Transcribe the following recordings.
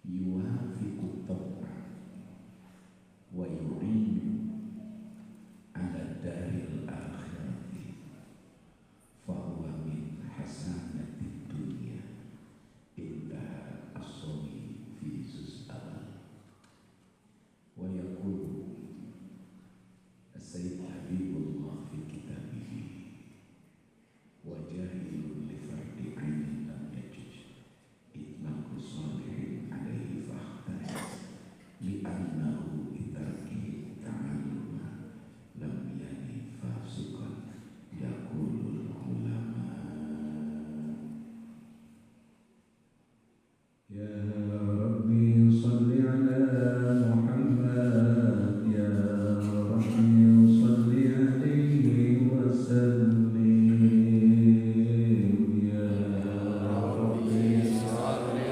yuwafiqu tab'a wa yu'inu ala daril akhirati fahuwa min hasanatid dunya inda as-sami fi sus awal. Wa yaqulu as-sayyid Habibullah fi kitabihi wa jahilun li fardi ainin lam yajuj itlaku salihin alaihi fahtari li'annahu bitarki ta'aluma lam yani fasiqan yaqulul ulama. Ya Rabbi salli ala Muhammad, ya Rabbi salli alaihi wa sallim, ya Rabbi salli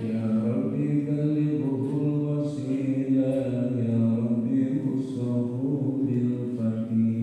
ya Rabbi balighul wasilah, ya Rabbi usrahu bil fatih.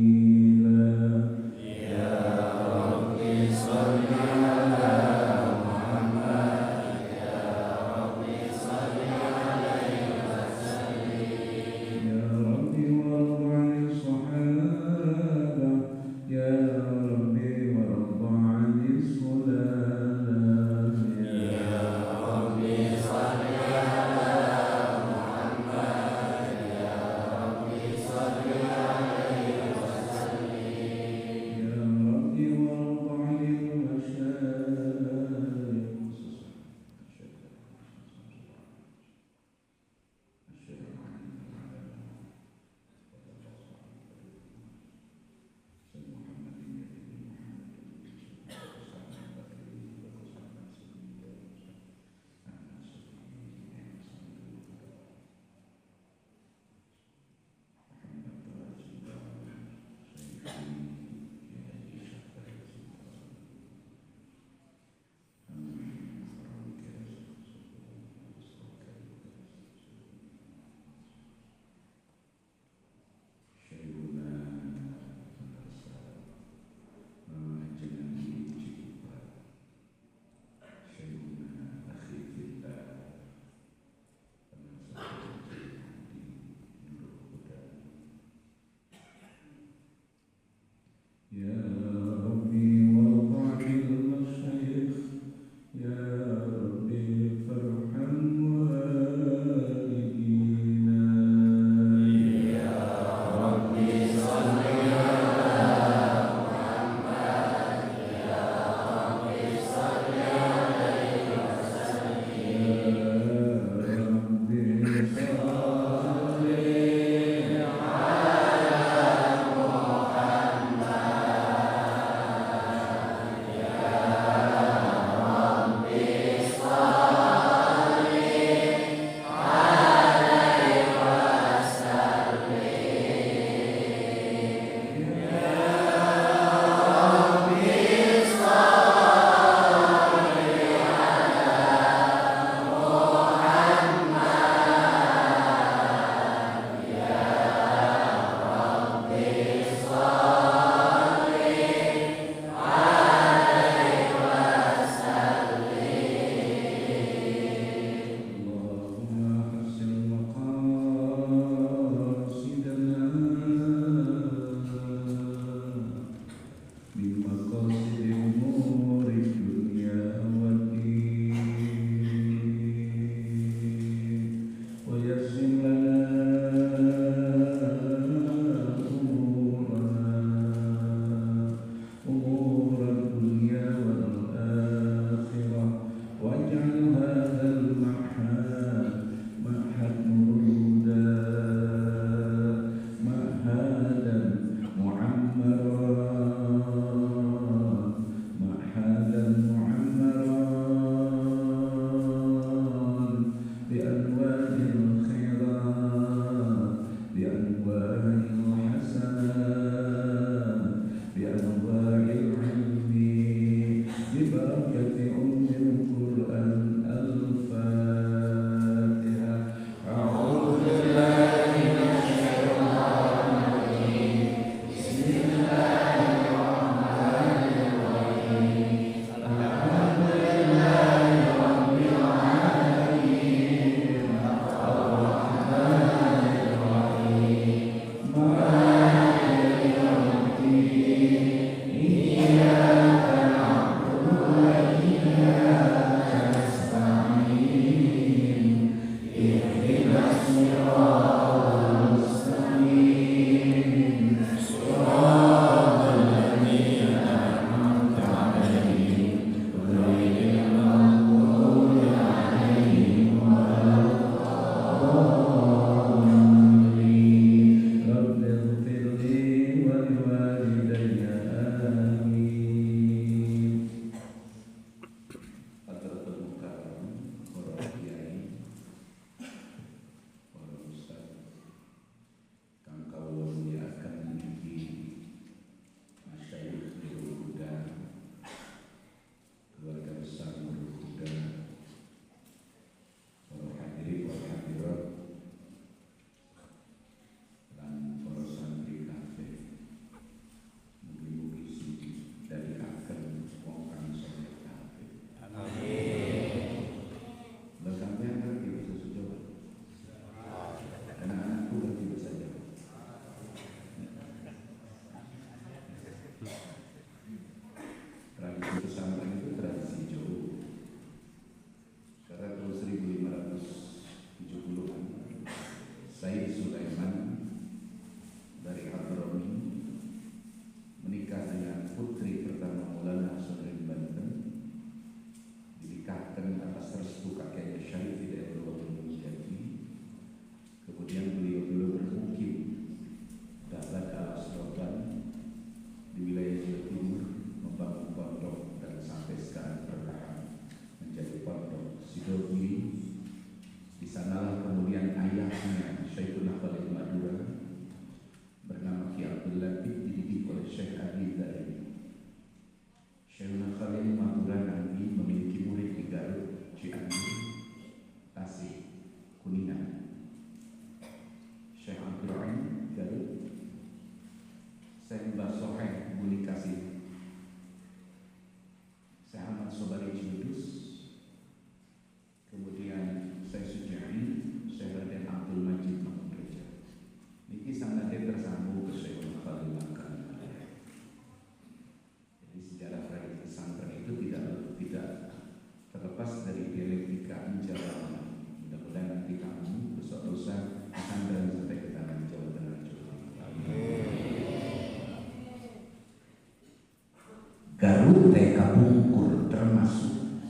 Garut teh kabungkur termasuk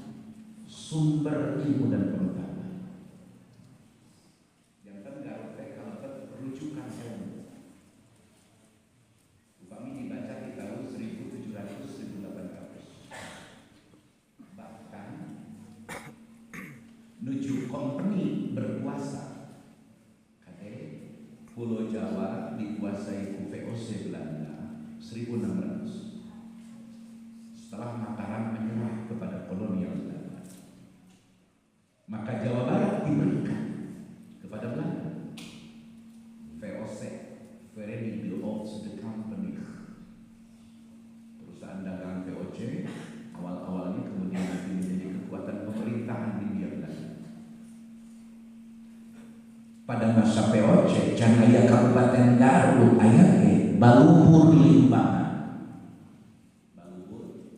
sumber ilmu dan pengetahuan. Yang kan Garut teh kalau rujukan ilmu. Upami dibaca di tahun 1700-1800. Bahkan nuju company berkuasa. Pulau Jawa dikuasai ku VOC Belanda 1600. Setelah Mataram menyerah kepada kolonial Belanda, maka Jawa Barat diberikan kepada Belanda. VOC, Vereniging Oost Company, perusahaan dagang VOC, awal-awalnya kemudian nanti menjadi kekuatan pemerintahan Hindia Belanda. Pada masa VOC, can aya Kabupaten Garut aya ge Baluhur Limbangan. Baluhur.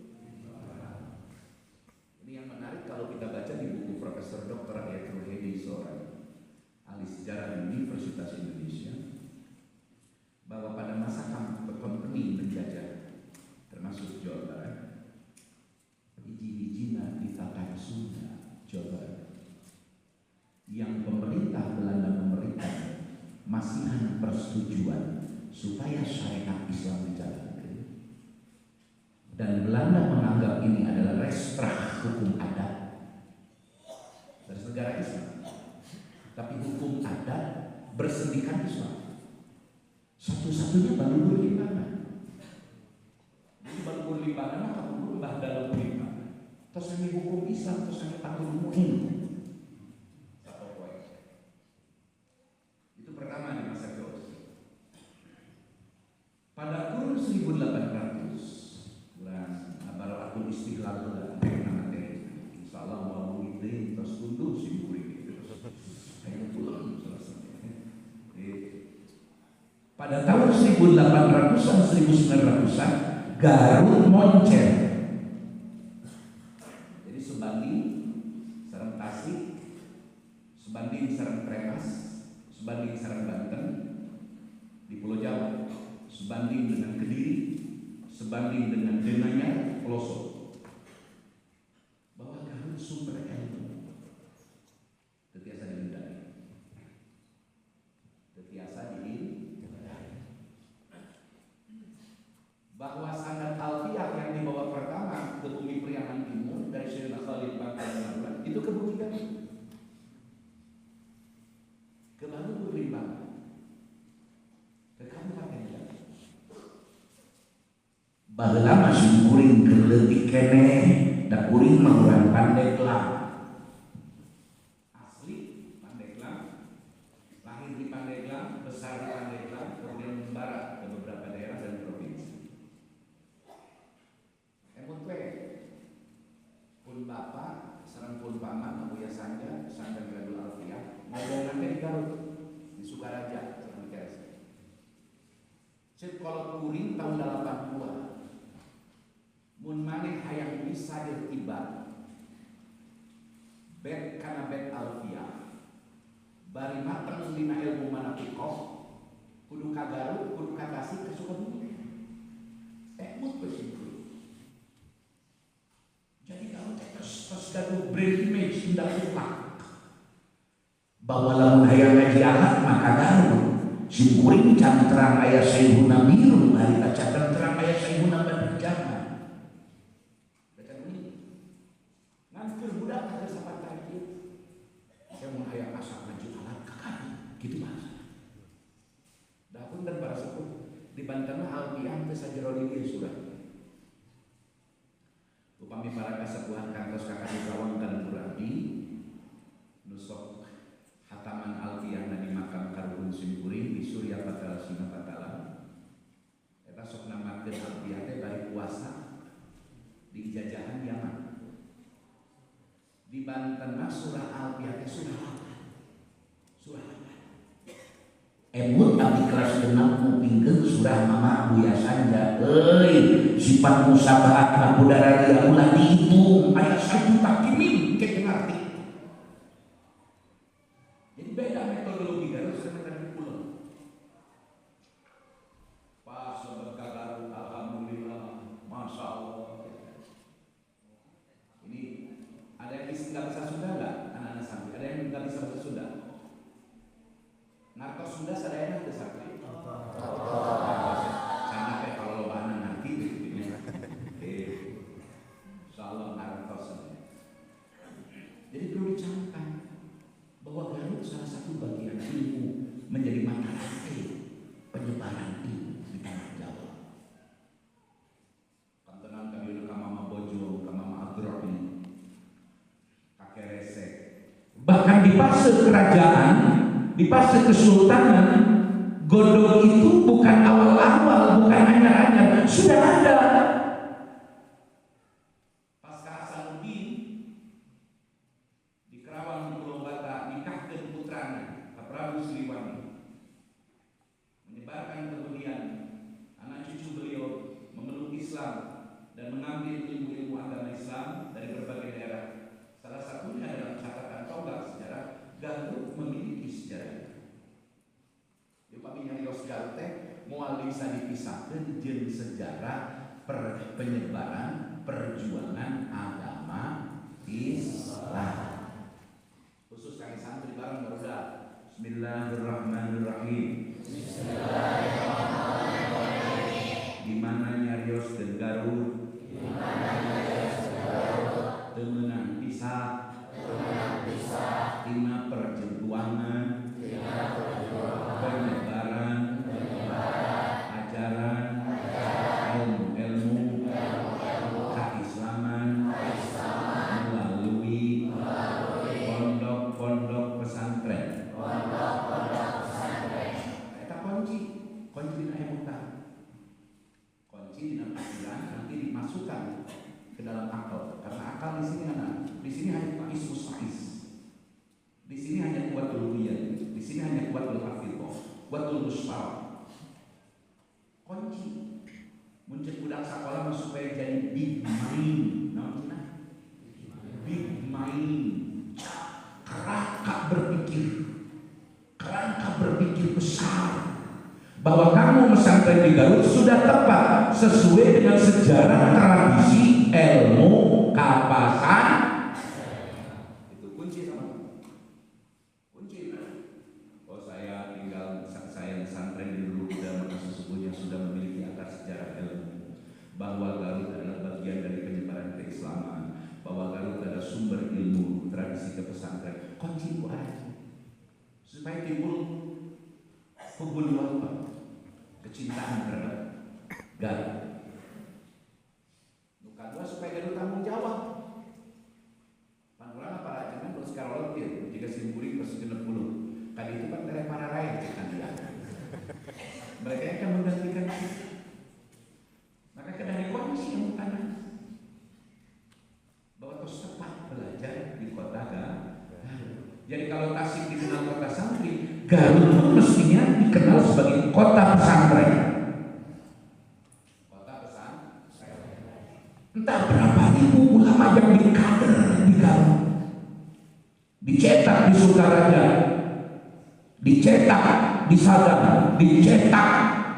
Ini yang menarik kalau kita baca di buku Profesor Dr. Ayatullah Hedi, seorang ahli sejarah di Universitas Indonesia, bahwa pada masa company menjajah termasuk Jawa Barat, hiji-hijina di Tatar Sunda, Jawa Barat, yang pemerintah Belanda memberikan masihan persetujuan supaya syariat Islam dijalankan, dan Belanda menganggap ini adalah restrah hukum adat dari negara Islam, tapi hukum adat bersendikan Islam. Satu-satunya Baluhur Limbangan. Jadi Baluhur Limbangan kamu mbah dalam Limbangan. Terus ini hukum Islam, terus ini takut muhin. Pertama di masa VOC. Pada kurun 1800, bulan Baru Istiqlal materi. Insyaallah mau ide terus tunduk sih murid itu. Ayo pulang selesai. Pada tahun 1800-an 1900-an Garut moncer. Jadi sebanding sareng Tasik, sebanding sareng Tremas, sebanding sareng Banten di Pulau Jawa, sebanding dengan Kediri, sebanding dengan Denanyar, Pelosok, bahwa Garut sumber ilmu tetiasa dihindari, bahwa sanad Alfiyah yang dibawa pertama ke bumi Priangan Timur dari Syekh Khalid Baghdadi itu ke bumi Garut, ke Baluhur Limbangan, ke Kabupaten Garut. Baheula masih kuring keur leutik keneh, da kuring mah urang Pandeglang. Asli Pandeglang, lahir di Pandeglang, besar di Pandeglang, kemudian membara ke beberapa daerah dan provinsi. Emut we pun bapak sareng pun paman Abuya Sanja, Sanja Gradul Alfiyah, ngomongan di Garut, di Sukaraja, sareng Keres. Cek kalau kuring tahun 82 mun maneh hayang bisa tiba bet kana bet Alfiyah bari mateng dina ilmu manatikoh kudu ka Garut, kudu ka Tasik, ke Sukabumi. Emut begitu. Jadi kalau terus gaduh brain image indah ulang bahwa lamun hayang ngaji alat maka Garut si kuring can terang aya Sayyiduna Biru hari baca terang aya Sayyiduna Badr Jamal. Ngantur budak ada sapat tarikit saya mau hayang asal ngaji alat kakak gitu bahasa dapun dan para sepuh di Banten Alfiyah teh sajero di surat upami para kasepuhan kantos kakak kawang dan Qur'ani nusok hataman Alfiyah di makam Karuhun Simkuring di Surya Patala Sinapatala eta sok namakeun Alfiyah teh bari puasa di jajahan Yaman. Di Banten mah surah Alfiyah teh surah emut abdi kelas 6 ngupingkeun surah Mama Abuya Sanja euy sifat musabahat budara dia ulah dihitung aya 1 juta kimim ke ngarti. Jadi beda metodologi Garut sama dari pulau. Pas sebab Garut alhamdulillah masya Allah di fase kerajaan, di fase kesultanan, godong itu bukan awal-awal, bukan anyar-anyar, sudah ada. Pasca Hasanuddin di Kerawang Pulau Bata nikahkan putranya Prabu Siliwangi, menyebarkan kemudian anak cucu beliau memeluk Islam dan mengambil ilmu-ilmu agama Islam dari berbagai daerah. Salah satunya dalam catatan tonggak sejarah, Garut memiliki sejarah. Upaminya Rios Garut moal bisa dipisahkan jeung sejarah penyebaran perjuangan agama Islam. Khusus kami santri bareng baruda. Bismillahirrahmanirrahim. Di mana nyarios dan Garut, temenang pisah, tina perjuangan, penyebaran, ajaran, ilmu-ilmu, keislaman, melalui pondok-pondok pesantren. Eta kunci dina emutan. Kunci dina pikiran nanti dimasukkan ke dalam akal. Karena akal di sini hanya mustahis. Di sini hanya kuatul ru'yah, di sini hanya kuatul hafidhah, kuatul musyawarah. Kunci muncul budak sekolah supaya jadi big mind. Namanya big mind. Kerangka berpikir besar. Bahwa kamu pesantren di Garut sudah tepat sesuai dengan sejarah, tradisi, ilmu, kapasan. Itu kunci sama. Kunci. Oh saya tinggal saya pesantren di dulu dan maka sesungguhnya sudah memiliki akar sejarah ilmu. Bahwa Garut adalah bagian dari penyebaran keislaman. Bahwa Garut adalah sumber ilmu, tradisi kepesantren. Kunci itu ada. Supaya timbul hubul wafa, kecintaan terhadap Garut. Nuka dua supaya Garut tanggung jawab. Panurang apa jangan terus karolot dia jika simpuri pas 60. Kali itu kan dari para rakyat kan dia. Mereka akan menggantikan kita. Maka dari kondisi yang bukan bahwa terus tepat belajar di kota Garut. Jadi kalau Tasik dikenal kota santri, Garut pun mestinya dikenal sebagai kota pesantren. Kota pesantren. Entah berapa ribu ulama yang dikader di Garut, dicetak di Sukaraja, dicetak di Sadang, dicetak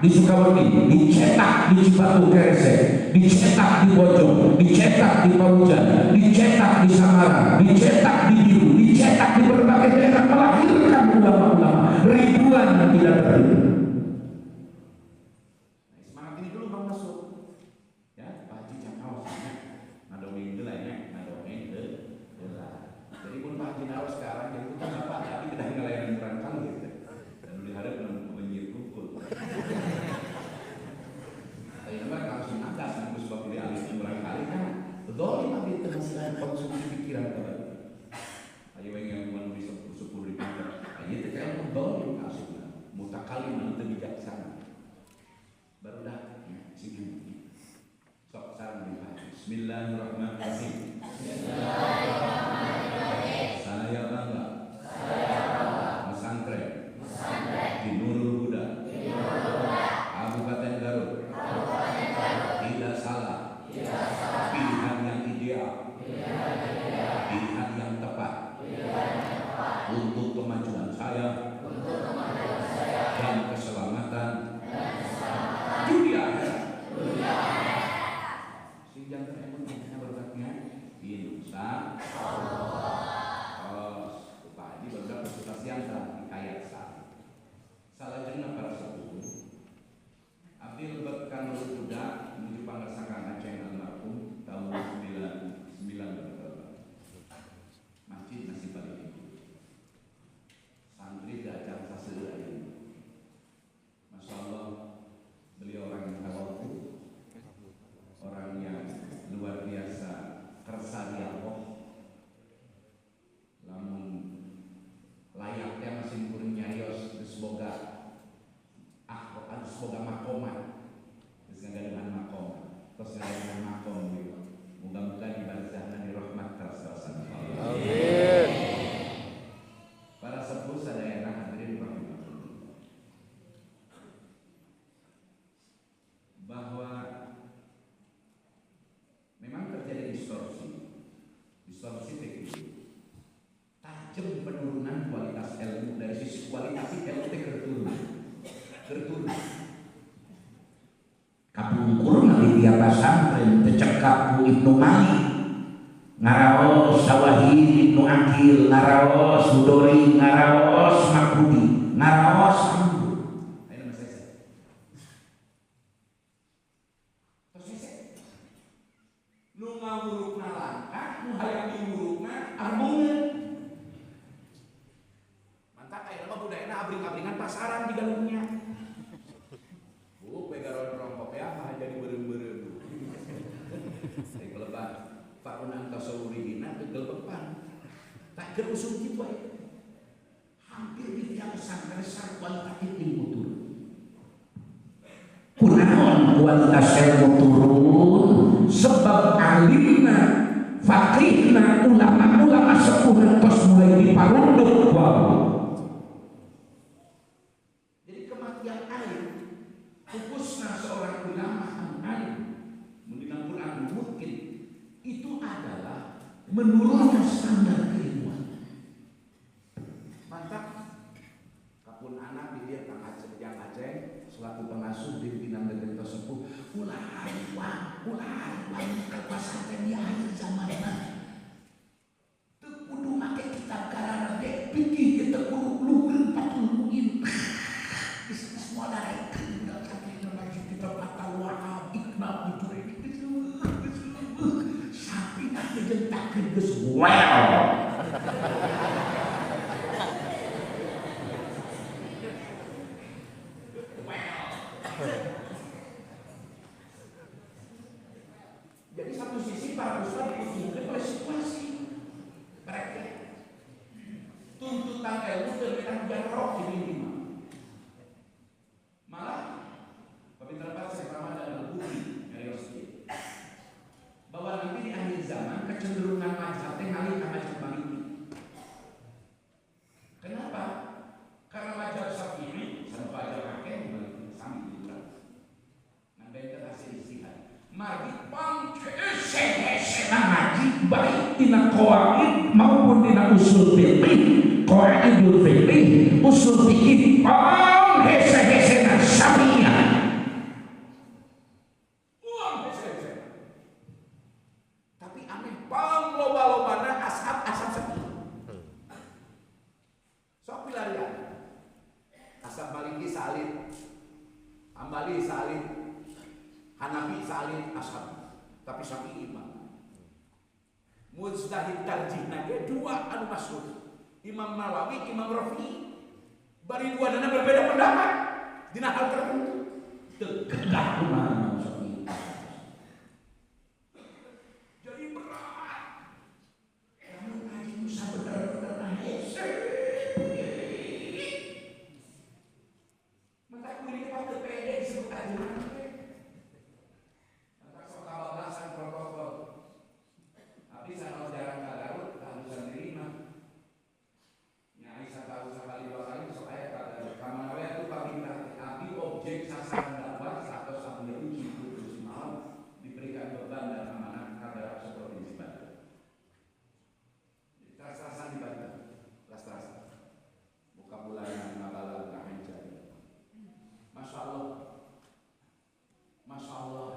di Sukawati, dicetak di Cibatu Kerese, dicetak di Bojong, dicetak di Paujan, dicetak di Samarang, dicetak di Biru, dicetak di berbagai daerah, melahirkan ulama-ulama ribuan tidak terhitung. Semangat ini dulu Bang masuk. Ya, Pak Haji Cakaos ngadongeng delanya, ngadongeng delah. Jadi pun Pak Haji Nawas sekarang jadi bukan apa tapi kita ngelayanan kurang kali gitu. Dan dulu diharap menyir kumpul. Tapi langsung atas dan sebab pilih alis berkali-kali kan betul tapi terhasilkan konsumsi pikiran kita. Ayo yang bisa 10.000 ayo itu kan betul maksudnya mutakalim itu bijaksana baru dah sini sok sarang dibaca. Bismillahirrahmanirrahim. Saya bangga pesantren di Nurul Huda Kabupaten Garut. Tidak salah, pilihan yang ideal, pilihan yang tepat untuk kemajuan saya dan keselamatan dunia akhirat. Sehingga teman-teman berkatnya makomat. Terus dengan makom. Terus dengan makom gitu. Moga-moga di barzahna di rahmat terus-terusan. Amin. Para sepuh sadayana hadirin rahimahullah. Bahwa memang terjadi distorsi fikih. Tajam penurunan kualitas ilmu dari sisi kualitatif ilmu terturun. Kapungkur nanti dia pesantren tecekap ku Ibnu Malik, ngaraos Sawahid Ibnu Akil, ngaraos Hudori, ngaraos Makbudi, ngaraos Ambu. Ayo nama saya. Terus nu ngawurukna langkah, nu hayang diwurukna ambungan. Mantap aya mah budayana abring-abringan pasaran di galungnya. Pegaron rompok ya mah jadi beureum-beureum. Saya kelebat Farunang tasawurihina kegelepan. Tak kerusung kitu aya. Hampir di tiap pesantren kualitatif ilmu turun. Kunaon kualitas ilmu turun? Sebab alimna, faqihna, ulama-ulama sepuh tos mulai diparunduk wae. Jadi kematian alim fokusnya seorang ulama alim mendengar Quran mungkin itu adalah menurunkan standar keilmuan. Mantap. Kapun anak dia Kang Aceh yang Aceh selaku pengasuh pimpinan negeri tersebut ulah pesantren di akhir zaman teu kudu make kitab karana dek pikir kita kudu luhur 40 semua dari kita kata wahab iknab itu sapi nak dijentakeun geus well. Jadi satu sisi para ustaz diuntungkan oleh situasi mereka. Tuntutan ilmu dengan jarok di minimal. Malah pemerintah saya Ramadan al-Bukhari dari Rosti bahwa nanti di akhir zaman kecenderungan mazhab teh ngalih ka mazhab Maliki. Kenapa? Karena mazhab Syafi'i sampai aja pakai Maliki sami juga. Ngan beda hasil istihad. Mari pangce ngaji baik dina qawaid maupun dina usul fiqih, qawaidul fiqih, usul fiqih, hese-hesena Syafi'iyah. Tapi aneh pangloba-lobana ashab Syafi'i. Sok pilarian. Ashab Maliki salib, Hambali salib, Hanafi salib ashab, tapi Syafi'i mah mujtahid tarjihna ge dua anu masyhur, Imam Nawawi, Imam Rafi'i. Bari duana berbeda pendapat dina hal tertentu. Tegak kumaha Syafi'i. Jadi berat. Kamu ngaji Musa bener-bener hese. Maka kuliah pakai pede disebut ajuran. Tapi saya jarang ke Garut, harus sendiri mah. Nyai saya tahu sekali dua kali soalnya kata kamar itu kami tapi objek sasaran dakwah atau sambil uji khusus malam diberikan beban dan amanah terhadap seprovinsi Banten. Terasa di Banten, terasa. Buka bulan Mabalau Kahancari. Masya Allah.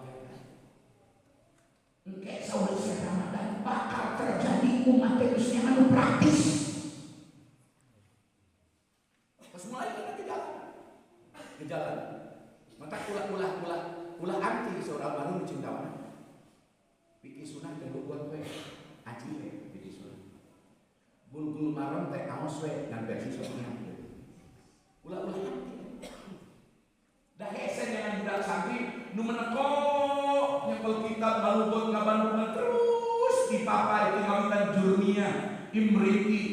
Engke saudara Ramadan bakal terjadi umat manusia anu praktis. Pas mulai kita ke jalan. Maka ulah anti seorang baru mencintakan. Pikir sunah dan buat we aji we pikir sunah. Bulbul maron teh aos we dan versi soalnya. Ulah anti. Dah hese jangan budak santri nu meneko nyepel kitab balubot ngabandungan terus dipapai kemawitan jurnia imriti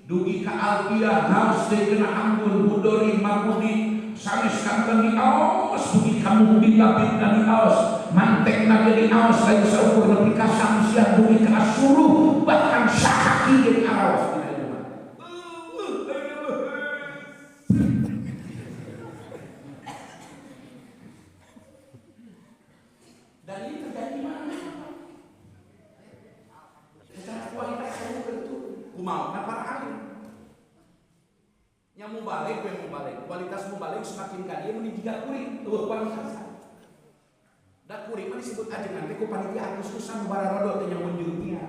dugi ka alfiyah naus teh kena ampun budori mabudi sanes kangkang di aos bumi kamu bita-bita di aos mantek naga di aos lain seukur nepi ka samsian bumi ka suruh bahkan sakaki di aos. Dan ini terjadi mana? Secara kualitas saya betul kumau kan para ahli yang mau balik kualitas mau balik semakin kali meni jiga kuring tuh kualitas da kuring mah disebut ajengan teh ku panitia Agustusan bararodo teh yang menjurnya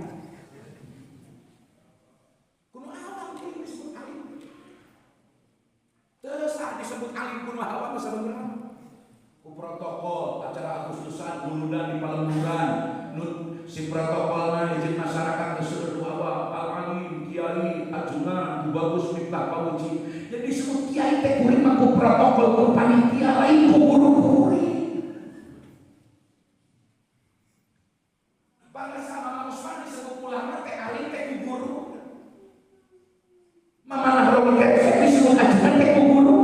kuno awam kuring disebut alim terus disebut alim kuno awam sebenarnya ku protokol acara Agustusan luludan di Palemburan si protokolnya izin masyarakat tersebut awal al-alim kiai ajunan bagus miftah pauji jadi disebut kiai teh kuring mah ku protokol ku panitia lain ku guru kuring bangsa sama manusia disebut ulama teh alim teh ku guru mamanah roket disebut ajunan teh ku guru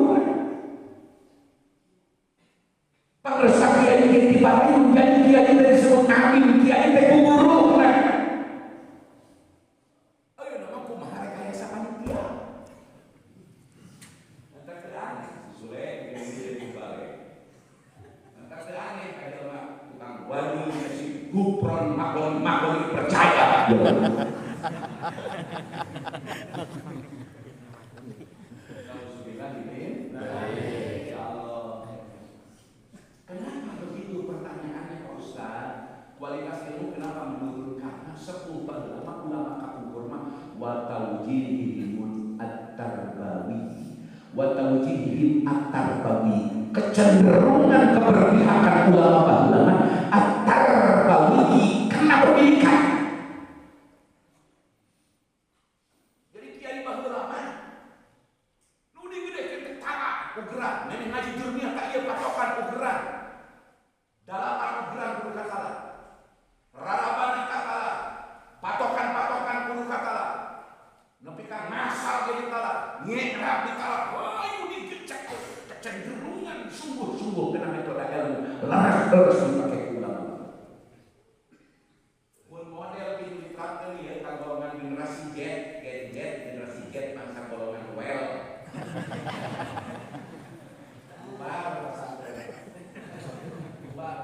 bangsa kiai di Bandung jadi kiai teh disebut alim kiai teh ku guru Gupron makhluk percaya. Kenapa begitu pertanyaannya Pak Ustaz? Kualitas ilmu kenapa menurun? Karena 10 ulama kabur mah wa tawjihihim at-tarbawi kecenderungan keberpihakan ulama at-tarbawi karena pendidikan. Jadi kiai baheula mah nu digede ketara ugeran nenek ngaji dunia tak ieu patokan ugeran dalapan ugeran kudu kakala raraban kakala patokan kudu kakala nepi ka ngasal jadi kala ngerap di kala wah ieu digecek kecenderungan sungguh-sungguh kena metode ilmu laras terus dipakai ulama. Model itu diterapkan ya golongan generasi Z, generasi Z masa golongan well. Bubar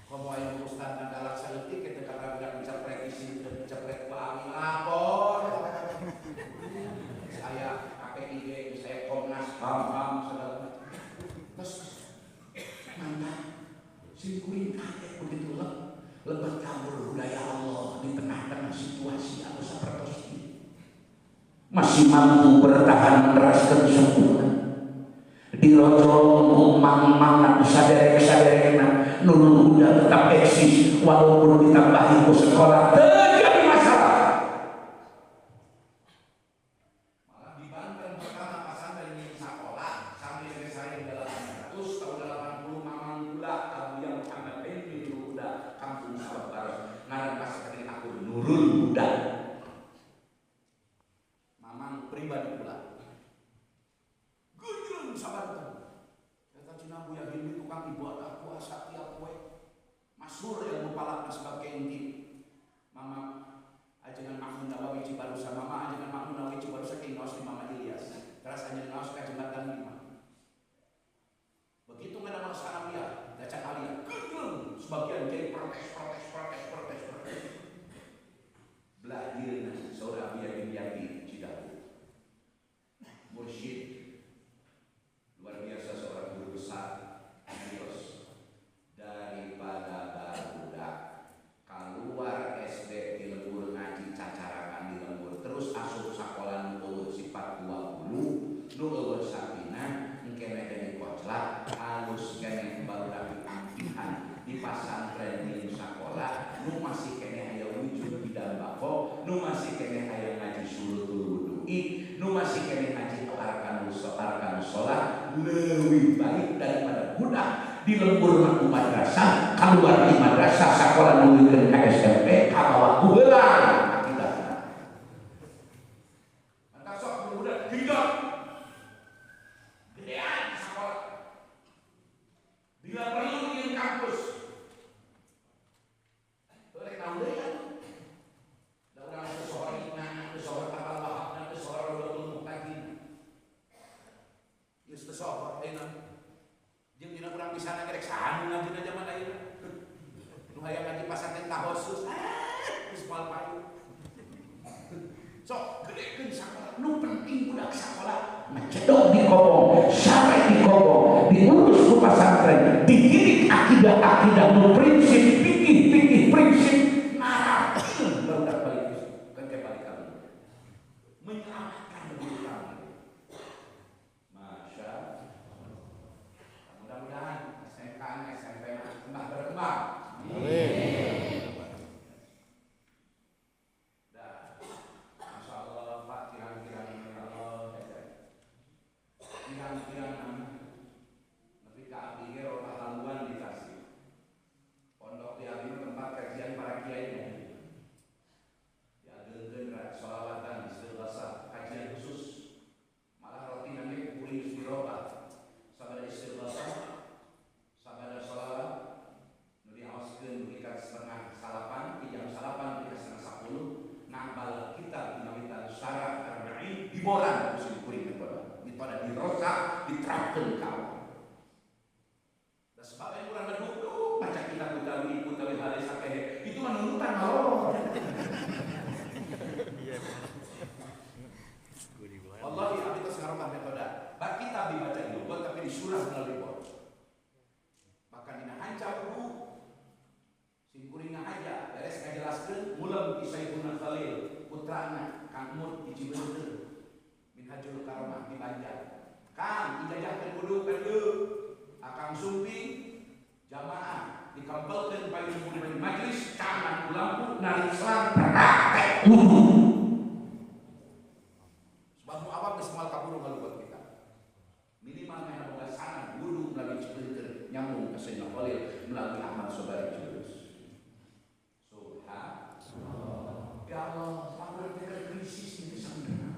Komo yang Ustaz Nandalak Saluti ketika kata bisa prediksi cepret Pak lapor. Saya APID, saya Komnas HAM segala. Terus mana singkuin kakek begitu loh. Lebat kabur budaya Allah di tengah-tengah situasi atau seperti ini masih mampu bertahan meraskan sempurna di rojol mang-mang saderek-saderek nulung udah tetap eksis walaupun ditambahi ke sekolah terjadi masalah malah di Banten pertama pasang dari sekolah sambil selesai dalam 100 tahun 80 mamang gula Abu yang Muhammad bin Uda kampung Sabar ngaran pas keting aku Nurul Huda mamang pribadi pula gujrung sabar kata Cina Buya Hilmi tukang ibu ada puasa tiap kue masyhur ilmu palakna sebagai inti mama ajengan Mahmud Nawawi Cibarusa mama ajengan Mahmud Nawawi Cibarusa kinaos di Mama Ilyas terus ajengan naos ka jembatan 5 begitu ngana manusia Nabi daca kalian gujrung sebagian jadi protes belajar saudara Buya bin Yakin Cidahu mursyid luar biasa seorang guru besar Adios daripada barudak keluar SD di lembur ngaji cacarakan di lembur terus asup sekolah nu sifat 20 nu sabina engkene jadi koclak halus kene barudak ampihan di pasantren di sekolah nu masih kene aya wujud bidang bako nu masih kene aya ngaji sulutul wudu'i nu masih kene ngaji arkan sholat lebih baik daripada budak di lembur mangku madrasah keluar di madrasah sekolah nulikeun ka SMP ka bawah heulang akibatna maka sok budak hidup pisan gerek sanu ngaji na zaman ayeuna. Nu hayang ngaji pasantren tahosus, geus moal payu. Sok gedekeun sakola, nu penting budak sakola mencedok di kobong, sampai di kobong, diurus ku pasantren, dididik akidah-akidah nu prinsip, pikir prinsip narasi baru dak balik ke balik kami. Menyelamatkan diri kami. Masya Allah. Mudah-mudahan SMK SMP tambah berkembang. Amin. Diboran musim kuring kepada ditoda dirosak diterapkan kau. Dan sebabnya kurang berduduk baca kitab Utawi Halai Sakehe itu menuntutkan Allah. Wallahi abdi itu sekarang metoda. Bak kita dibaca itu, tapi disurah melalui bot. Maka dina hancap dulu singkuringna aja beres ngajelaskeun mulam Isaibun Khalil putrana Kang Mut di Cibeunteun. Hajul Karomah di Banjar. Kang ijazahkeun kudu ka dieu. Akang sumpi jamaah dikampelkeun payung di majelis caman lampu narik selang praktek wudu. Sebab nu awak geus moal kaburu ngalubat kita. Minimal meh boga sanan wudu melalui Cibeunteun nyambung ka Sayyidina Khalil melalui Ahmad Sobari Jurus. Subhanallah. Ya Allah, lamun teh krisis ini sampeyan.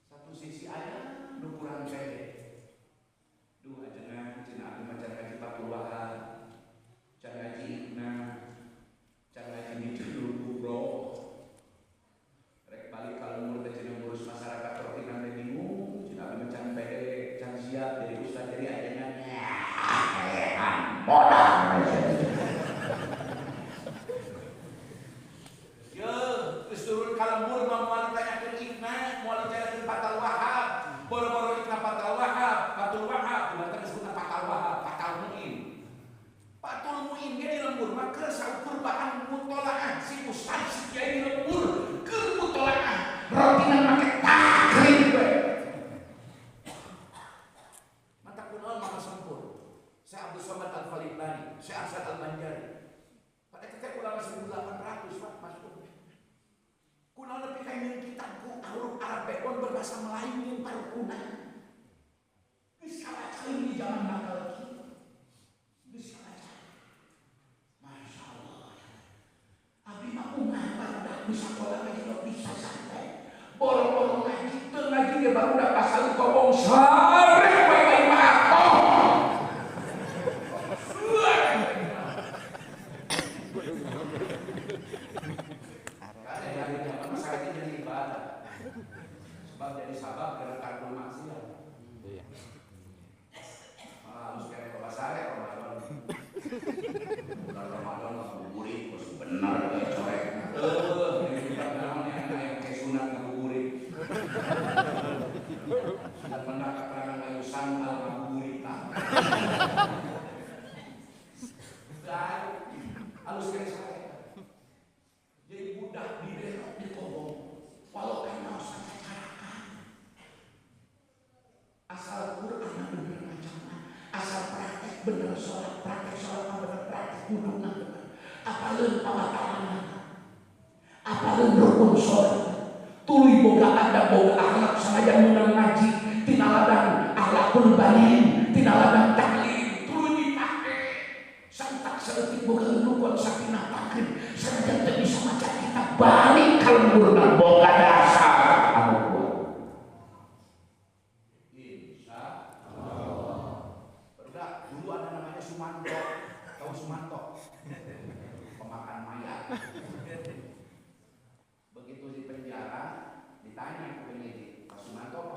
Satu sisi ada ukuran saya, dua jangan cina aku macam ngaji Fathul Wahab, jangan ngaji Ibna, jangan ngaji Mijlul Kubro, rek balik kalau murid cina ngurus masyarakat pertinan dan bingung, cina aku macam pede, jangan siap dari ustaz jadi ajanan, modal. Turun kalembur mau ditanyakan Ibna, mau ditanyakan Fathul Wahab, boro-boro Ibna Fathul Wahab, dibantar disebutkan Fathul Wahab, Fathul Mu'in. Fathul Mu'in dia di lembur, maka saukur bahan mutolaah si ustaz si kiai di lembur, ke mutolaah, rotinan make takrim gue. Mata kunal maka sempur. Saya Abdul Somad Al-Falibani, saya Asad Al-Banjari. Pada ketika ulama 1800 Pak masuk. Kuna lebih kayak kitabku huruf Arab Bekon berbahasa Melayu yang baru kuna. Bisa baca ini zaman nakal kita. Bisa baca. Masya Allah. Abi mah unah baru bisa sekolah lagi lo bisa sampai. Boro-boro ngaji dia baru dah pasal kobong sore baik-baik makoh. Sebab jadi sabab gerakan maksiat. Iya. Harus kayak Bapak Sare Ramadan. Bulan Ramadan ngabuburit terus benar kayak corek. Ini kita namanya yang kayak sunat ngabuburit. Sunat mendak keterangan ayu sandal ngabuburit. Dan halus kayak saya. Jadi budak dibelok di kobong. Walau kenal sampai carakan. Asal Quran bener macamnya, asal praktek bener sholat, praktek bener praktek wudhu bener. Apalun pawataran, apalun rukun sholat. Tuluy boga ada boga akhlak sengaja menang ngaji, tinaladan akhlakul banin, tinaladan taklim, tuluy dipakai. Santak seletik boga rukun sakinah taklim, sengaja tidak bisa baca kitab balik kalembur dan boga dasar. Sumanto pemakan mayat. Begitu di penjara ditanya ke penyidik, Pak Sumanto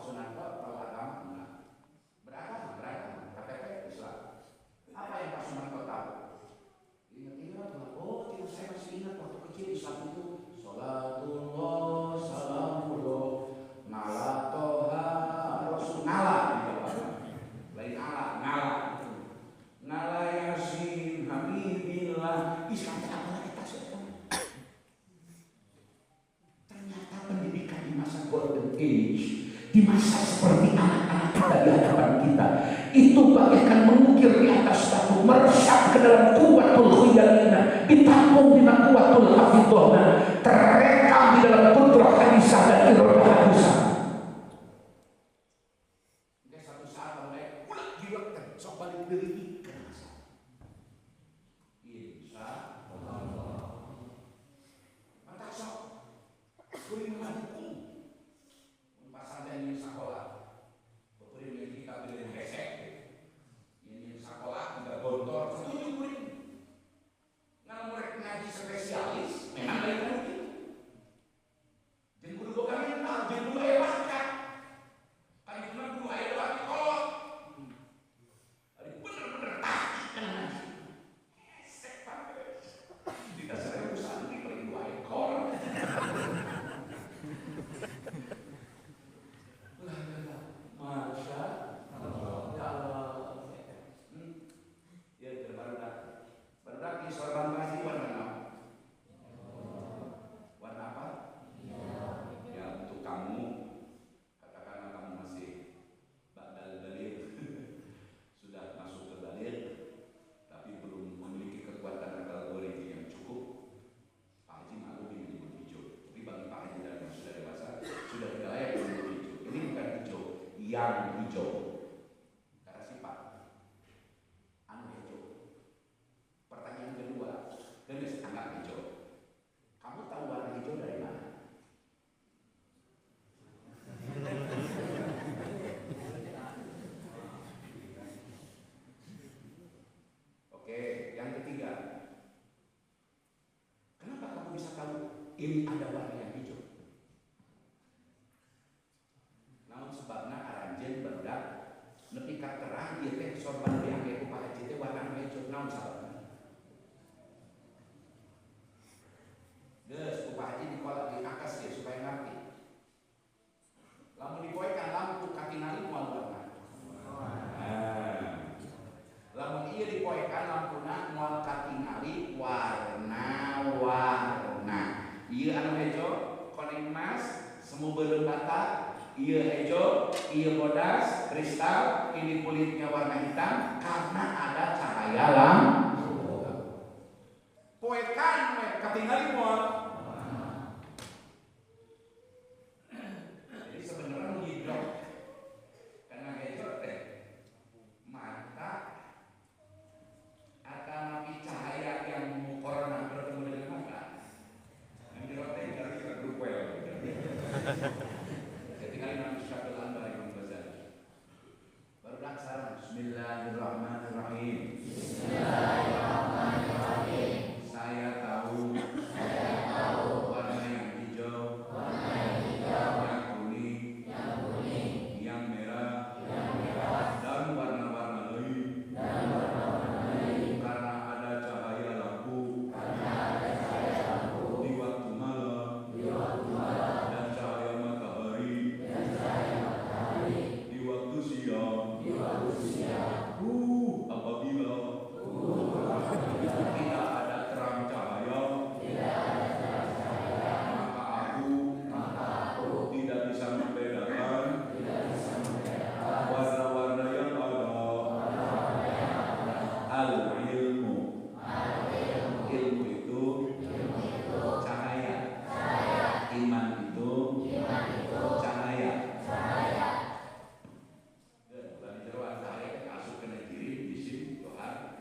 image di masa seperti anak-anak kita di hadapan kita. Itu bagaikan mengukir di atas batu, meresap ke dalam kuwatul khuyalina, ditampung di dalam kuwatul hafidhona, terekam di dalam kudrah hadisah dan irodah hadisah. Satu saat mulai ulah gilakan, sok balik dari ikan. Insya Allah. Mantap sok. Kuring menghukum. Pasal dan ini sekolah. Kuring yang kita beli hesek. Ini sekolah tidak gontor. Kuring. Nggak mereka ngaji spesialis. Memang dari kuring. Jadi kudu boga mental, jadi kudu aya bakat. Kan itu mah kudu aya lagi kolot. Ari bener-bener takikan ngaji. Hesek banget. Tidak serius santri paling dua ekor. Masya Allah. Ya Allah. Ya barudak di sorban ngaji warna apa? Warna apa? Ya untuk kamu, katakanlah kamu masih ba'dal baligh, sudah masuk ke baligh, tapi belum memiliki kekuatan akal kolektif yang cukup. Pak Haji malu menyebut hijau, tapi bagi Pak Haji yang sudah dewasa sudah tidak layak menyebut hijau. Ini bukan hijau, yang hijau. Kata si Pak, anu hijau. Pertanyaan kedua, geus anggap hijau. Kamu tahu warna hijau dari mana? Oke, yang ketiga. Kenapa kamu bisa tahu ini ada warna yang hijau? Namun sebabnya aranjeun barudak nepi ka terang ieu teh sorban diangge ku Pak Haji teh warna hijau. Naon sababna? Geus ku Pak Haji dikolak di akas ya supaya ngerti. Lamun dipoekan lampu katingali moal warna. Lamun ieu dipoekan lampuna moal katingali warna-warna. Ieu anu hejo koneng emas, semu beureum bata, ieu hejo, ieu bodas, kristal, ini kulitnya warna hitam karena ada cahaya lampu. Poekan katingali moal. Jadi sebenarnya ngidrok karena hejo teh mata akan napi cahaya yang corona bertemu dengan mata. Yang diroteng dari rupel. Jadi kali nanti syakul anbar Imam Ghazali. Baru daksaran. Bismillahirrahmanirrahim. Saya tahu warna yang hijau, yang kuning, yang merah, dan warna-warna lain. Karena ada cahaya lampu di waktu malam dan cahaya matahari di waktu siang. Apabila tidak ada terang cahaya, maka aku tidak bisa membedakan warna-warna yang ada. Al-ilmu. Ilmu itu cahaya. Iman itu cahaya. Bukan jeroan cahaya masuk ke negeri di sini Tuhan.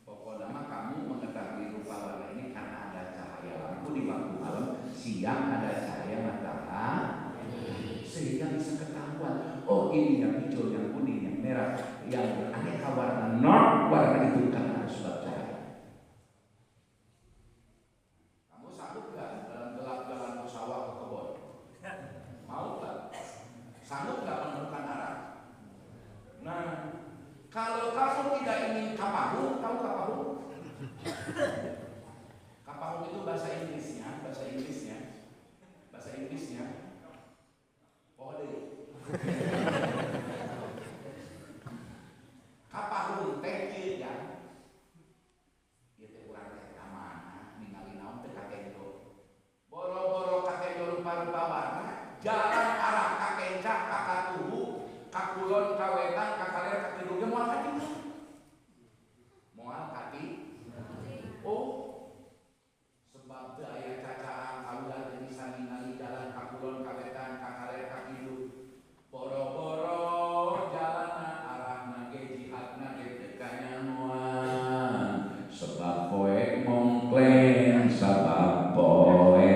Pokoknya kamu mengetahui rupa warna ini karena ada cahaya lampu di waktu malam, siang ada cahaya matahari, sehingga bisa ketahuan. Oh ini yang hijau, yang kuning, yang merah, yang aneka warna. Non warna itu karena ada sebab cahaya. Kamu sanggup gak dalam gelap jalan sawah ke kebun? Mau gak? Sanggup gak menemukan arah? Nah, kalau kamu tidak ingin kapahung, tahu kapahung? Kapahung itu bahasa Inggrisnya. Pode. Kapahung teh ya. jalan arah ka Kencak, ka Katuhu, ka Kulon, ka Wetan, ka Kaler, ka Kidul, moal ka di mana? Moal ka di? Oh, sebab teu aya cacaan kaula teu bisa ningali jalan ka Kulon, ka Wetan, ka Kaler, ka Kidul. Boro-boro jalanna arahna ge jihadna ge teu kanyahoan. Sebab poe mongklen, sebab poe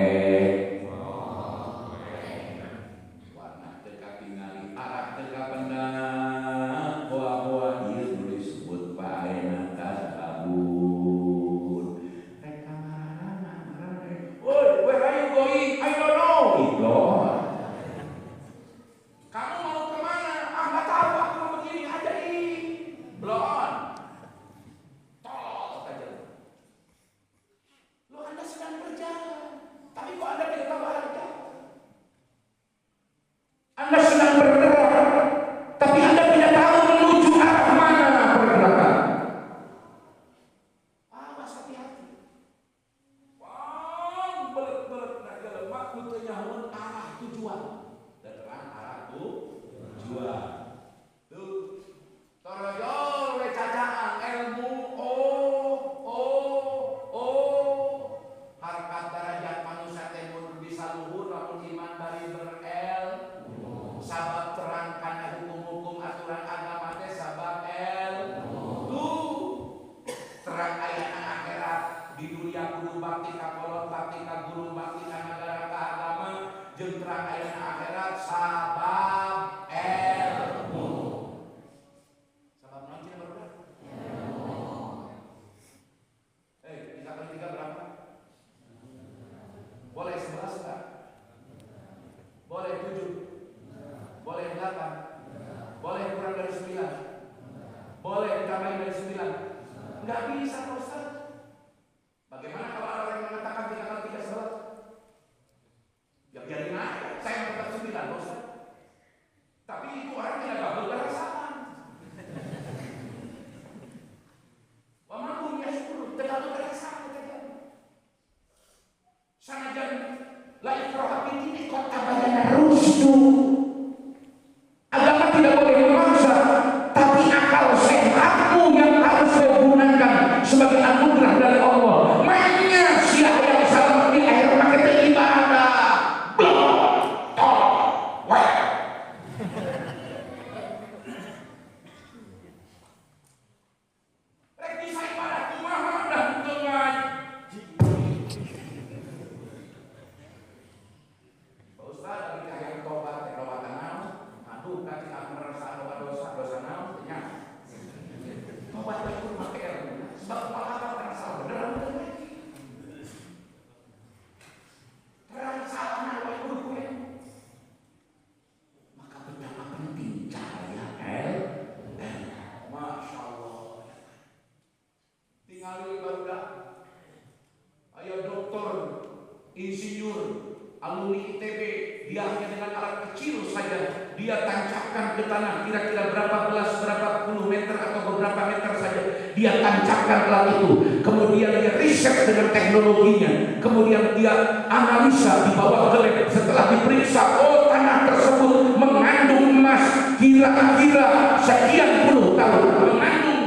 teknologinya, kemudian dia analisa di bawah gelek. Setelah diperiksa, oh tanah tersebut mengandung emas kira-kira sekian puluh tahun, mengandung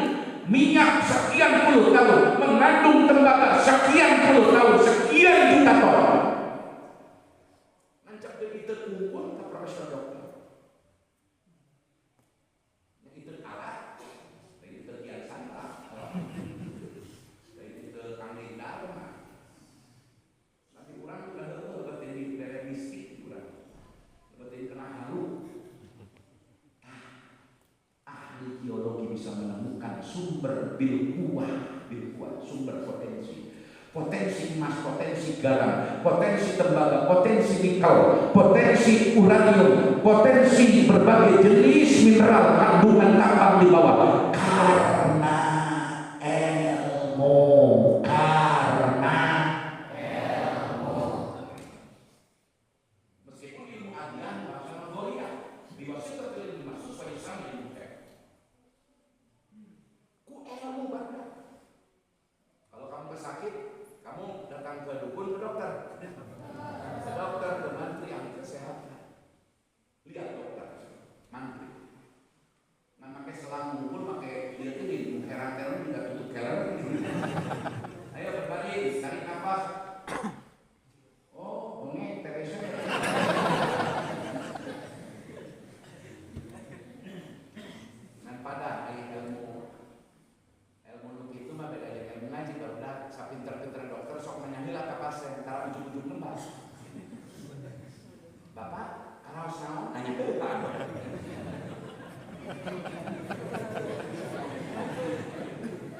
minyak sekian puluh tahun, mengandung tembaga sekian puluh tahun, sekian juta ton. Nancap jadi terkumpul ke profesor dokter. Itu alat, itu kian santap. Bisa menemukan sumber bilkuah, sumber potensi emas, potensi garam, potensi tembaga, potensi nikel, potensi uranium, potensi berbagai jenis mineral kandungan tambang di bawah, karena ilmu. Meskipun ilmu adian bahasa Mongolia diwasi terkait dimaksud sebagai sama ilmu ilmu banget. Kalau kamu sakit, kamu datang ke dukun, ke dokter, ke menteri ahli kesehatan.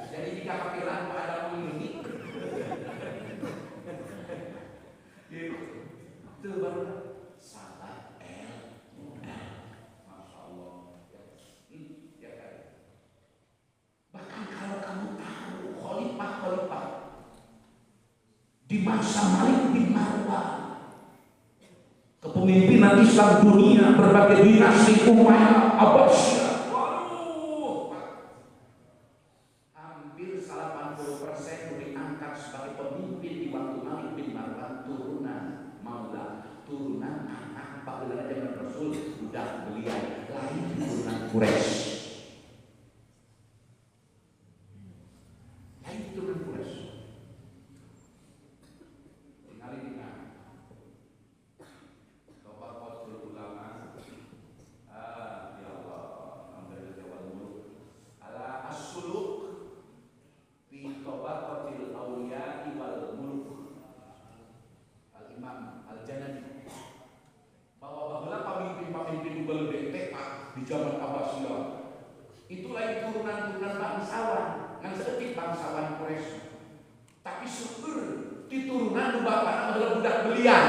Jadi jika pikiran ada ini, itu baru salah Masya Allah. Ya kan? Bahkan kalau kamu tahu khalifah di masa Malik bin Marwan, kepemimpinan Islam dunia, berbagai dinasti Umayyah, Abbasiyah, hampir 80% diangkat sebagai pemimpin di waktu Malik bin Marwan, turunan Maula, turunan anak Pak zaman Rasul, budak beliau, lain turunan Quraisy. Lain turunan Quraisy. Tinggalin di mana? Tokoh-tokoh ulama. Ya Allah, alhamdulillah ala as-suluk fi tabaqatil awliya wal muluk. Al-Imam Al-Janadi bahwa pemimpin-pemimpin berbenteng di zaman Abbasiyah itu lain turunan-turunan bangsawan, yang sedikit bangsawan Quraisy. Tapi syukur di turunan bapak adalah budak belian.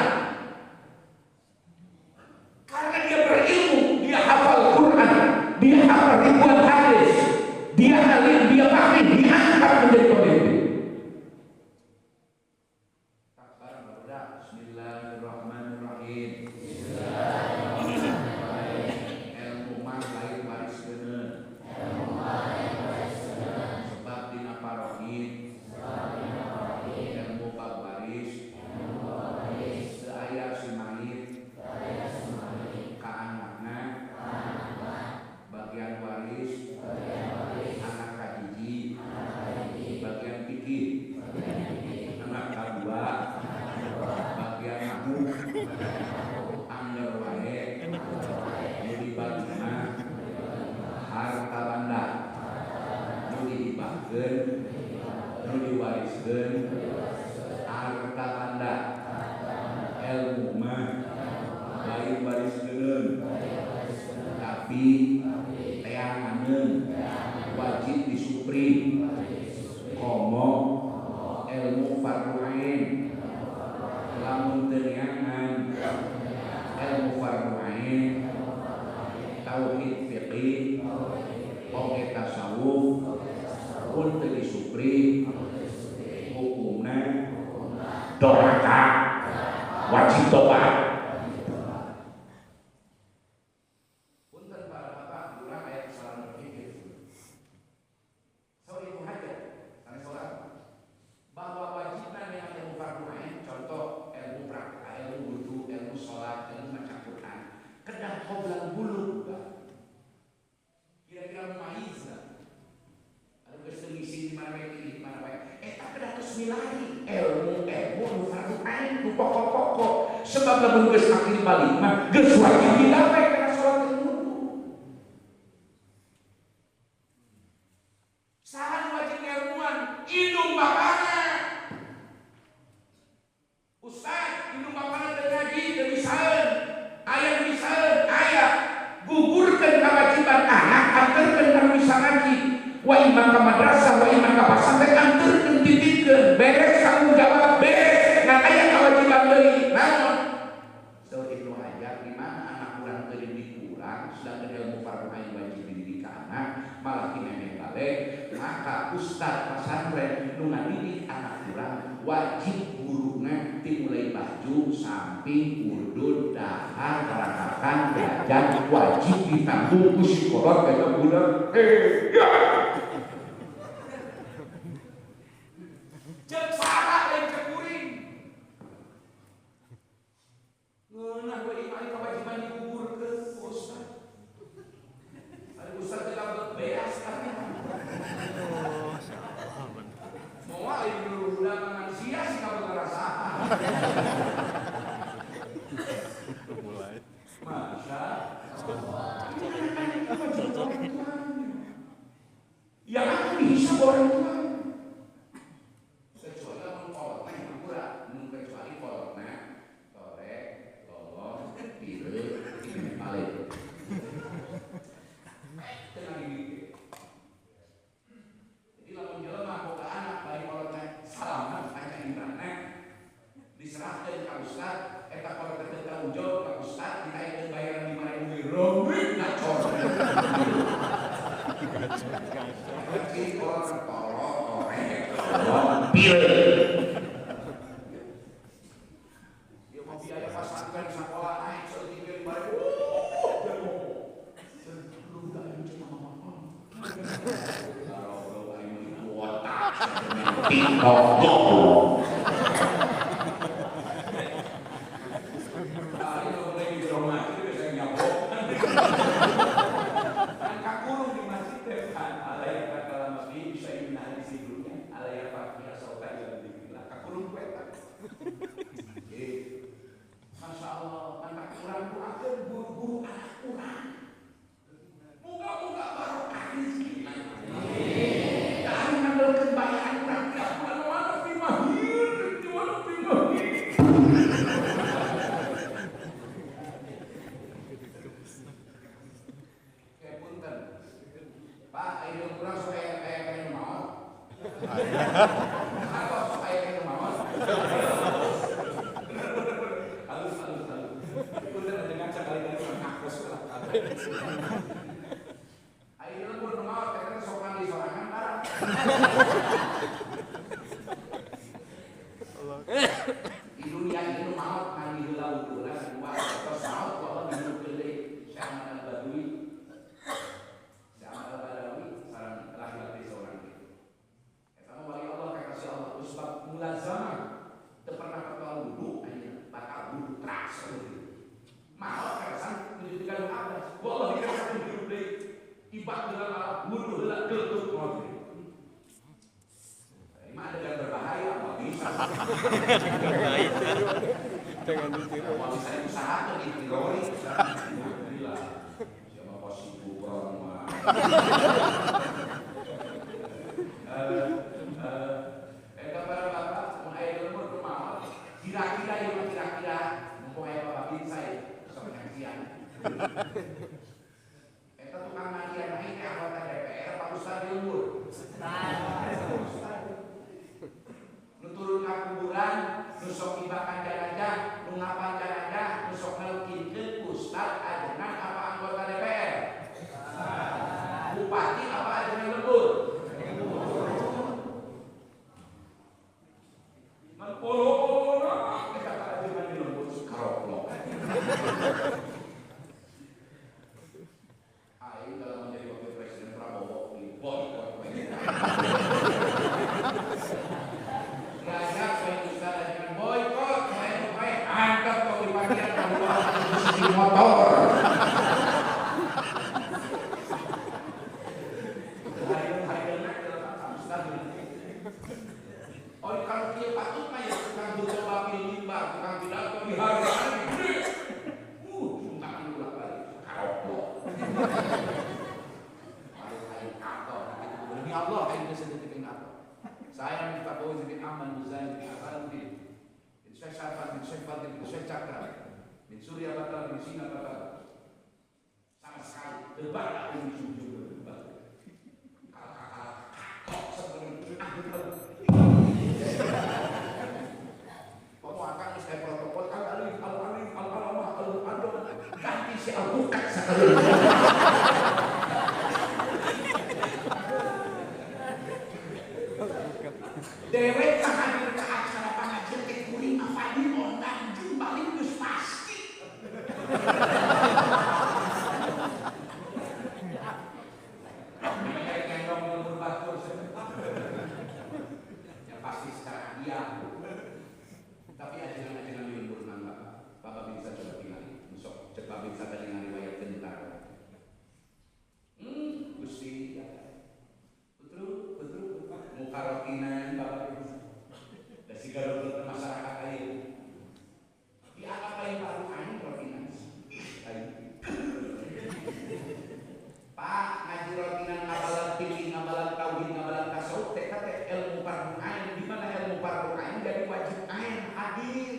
Karena dia berilmu, dia hafal Quran, dia hafal ribuan hadis, dia alim, dia paham, diangkat menjadi pemimpin. Bismillahirrahmanirrahim. Ilmu mah lain waris bener. Sebab dina parohid. Ilmu bab waris. Seaya simait. Ka anakna. Bagian waris. Anak kahiji. Bagian pikir. Anak kedua. Bagian aku anggar wae nu dibagina harta banda nu dibagkeun nu diwariskeun harta banda ilmu mah lain wariskeun tapi teanganeun wajib disupri komo ilmu fardu ain lamun teniangan ilmu fardu ain tauhid fiqih oge tasawuf pun teu disupri hukumna doraka wajib tobat. Punten para bapak urang aya kesalahan berpikir. Saur Ibnu Hajar sanes saudara bahwa wajibna yang ilmu fardu ain, contoh ilmu praktek, ilmu wudu, ilmu sholat, ilmu baca Quran, kedah qoblan bulug. Kira-kira maiza. Ada keselisi di mana di mana baik. Eta kedah terus milari ilmu fardu ain ku pokok-pokok. Sebab lamun geus akhir balik mah geus wajib didawe kana sholat wudu. Sahan wajib ilmuan indung bapana. Ustaz, indung bapana teu ngaji teu bisaeun. Aya bisaeun, aya gugurkeun kewajiban anak anterkeun ka bisa ngaji. Wa imam ka madrasah, wa imam ka pesantren anterkeun titipkeun. Beres tanggung jawab, beres. Nah aya kewajiban deui. Naon? Saur Ibnu Hajar di mana anak urang teu dikurang, sedangkan ilmu fardu ain wajib dididik ka anak, malah kinene balik. Maka ustaz pesantren nu ngadidik anak urang wajib guruna dimulai baju samping udud dahar karakakan jajan wajib ditanggung ku sekolah kayak budak ya jeung salah yang cekuring ngeunah we imani kewajiban digugurkeun ustaz ari ustaz teh labet beas kan moal ieu budak manusia sih ka berasaan mulai Masya Allah yang akan dihisab orang tua kecuali orang kolotnya yang kurang kecuali kolotnya torek, lolong, biru, ini balik sampai sekolah naik setinggi bareng. Lu gak lucu sama mama. Kalau ini kuota, TikTok. Masya Allah, anak kurang itu akan guru-guru anak kurang. Moga-moga barokah rezeki. Jangan ngambilkan bayaran kurang. Tidak mana primahir, mana primahir. Kayak punten, Pak, ayo kurang supaya kayak mau. Apa supaya kayak mau? Ayo lembur mau karena sopan di sorangan barang. Di dunia ini mau mandi di laut bulan dua atau saut kalau minum pilih sama al-Badawi sarang laki-laki seorang itu. Karena wali Allah kasih Allah usbab mulazamah tidak pernah ketemu wudhu hanya bakal wudhu terasa mau kerasan menjadikan apa? Wallah kita akan hidup di ibad dengan Allah wudhu adalah geltuk mobil. Ini ada yang berbahaya apa bisa? Jangan ditiru. Kalau misalnya usaha tuh ditiru, alhamdulillah. Siapa positif orang kepada Bapak mengair lembur ke mawar. Kira-kira mempunyai Bapak bin saya sampai siang. Kita tukang ngajian naik anggota DPR Pak Ustaz di lembur. Turun ke kuburan, nusok ibakan jenazah, nungapan jenazah, nusok ngelukinin Ustaz ajengan apa anggota DPR? Bupati apa ajengan lembur? Polo, kita ajengan di lembur sekarang. Ayo dalam menjadi wakil presiden Prabowo, boykot. Motor. Oh kalau dia patut mah ya tukang coba mimbar, tukang pidato dihargai gede. Sumpah diulang balik. Karoblok. Ayo kantor. Demi Allah ayo bisa jadi kantor. Saya minta bahwa jadi aman Zain bin Asaluddin. Saya syafat, saya cakra. Di Surya Batal, di Sina Batal. Sama sekali terbang ini sujud terbang. Kok seperti kamu akan saya protokol al-alif, al-alamah, al-adon ganti si al-bukat sekali. Dewek hadir ke acara pengajian ke kuring afadi ondang jumbalin geus pasti. Yang pasti secara dia. Tapi ajaran-ajaran di lembur nang Bapak bisa coba tinggali. Besok cepat bisa dengan riwayat tentang. Gusti betul. Mukarotinan Bapak dan segala bentuk masyarakat air. Dianggap paling baru air rotinan. Pak ngaji rotinan ngabalan fikih, ngabalan tauhid, ngabalan tasawuf, teh ilmu fardu ain. Di mana ilmu fardu ain jadi wajib ain hadir.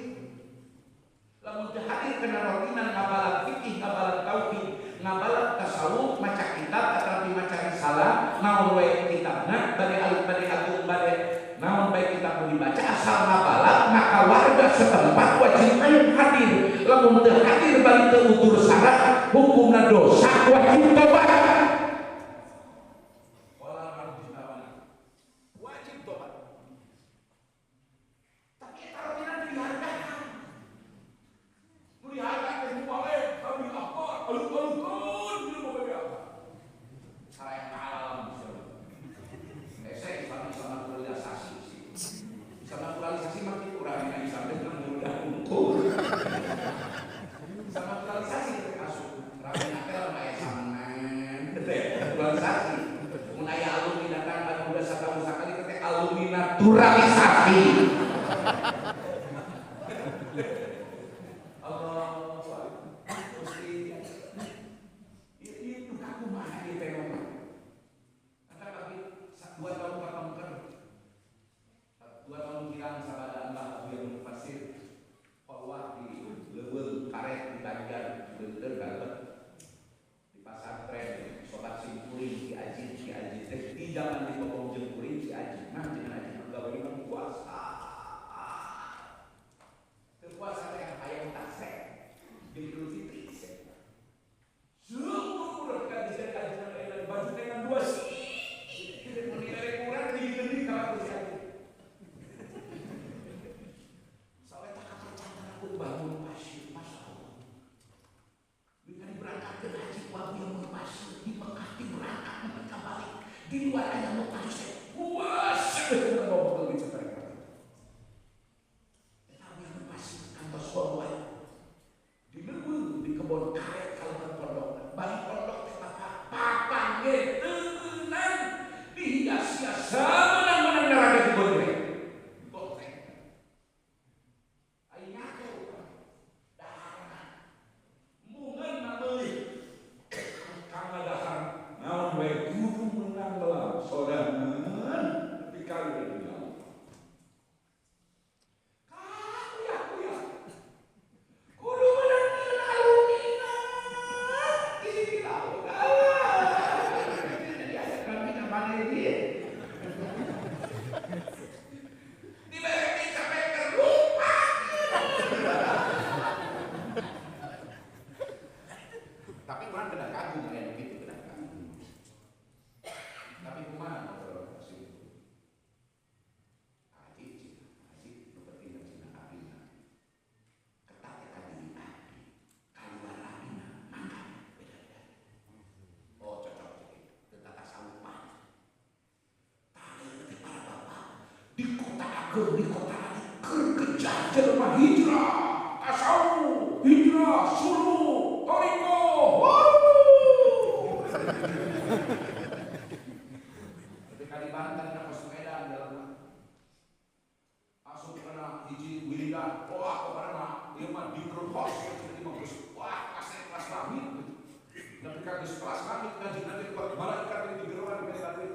Lamun teu hadir kana rotinan ngabalan fikih, ngabalan tauhid, ngabalan tasawuf, maca kitab ataupun maca risalah, naon wae kitabna, bade alif bade agung bade naon bae kitab dibaca asal ngabalan, maka warga setempat wajib ain hadir. Lamun teu hadir balik teu utur syarat, hukumna dosa wajib tobat. Wajib tobat. Tapi eta rotinan dihargakan. naturalisasi. Itu aku mana di fenomena. Tapi 2 tahun katongker, 2 tahun kirang sabada anda yang pasir, bahwa di level karet di Banjar, bener galak di pasar tren, sobat simpuring di Aji, di zaman di Bogor jempuring di Aji, nah jangan Aji pegawai yang puasa, terpuasa yang ayam tasek, di Idul Fitri. Semua udah disekat dengan baju dengan 2 sih. Kita menilai kurang di kalau terjadi. Soalnya tak percaya aku bangun pasir, masya Allah. Bila berangkat ke haji, waktu yang pasir di Mekah berangkat mereka balik di luar ayam mau pasir. Puasa kita ngomong lebih cepat. Tapi yang pasir kantor sekolah di Lebul, di kebun karet kalau berpondok. Balik pondok tetap papan tenang dihias-hias menang-menang neraka di gondreng akhirnya aku daharan mungkin nabeli karena dahar naon baik kudu menang belah sodangan tapi kali ini di kota kerkejar jelma hijrah asau hijrah sulu toriko di Kalimantan ada Medan dalam masuk kena hiji wiridan wah kok karena dia mah di grup host seperti bagus wah kasih kelas langit tapi kan di kelas langit ngaji nanti malaikat yang digeruan di lantai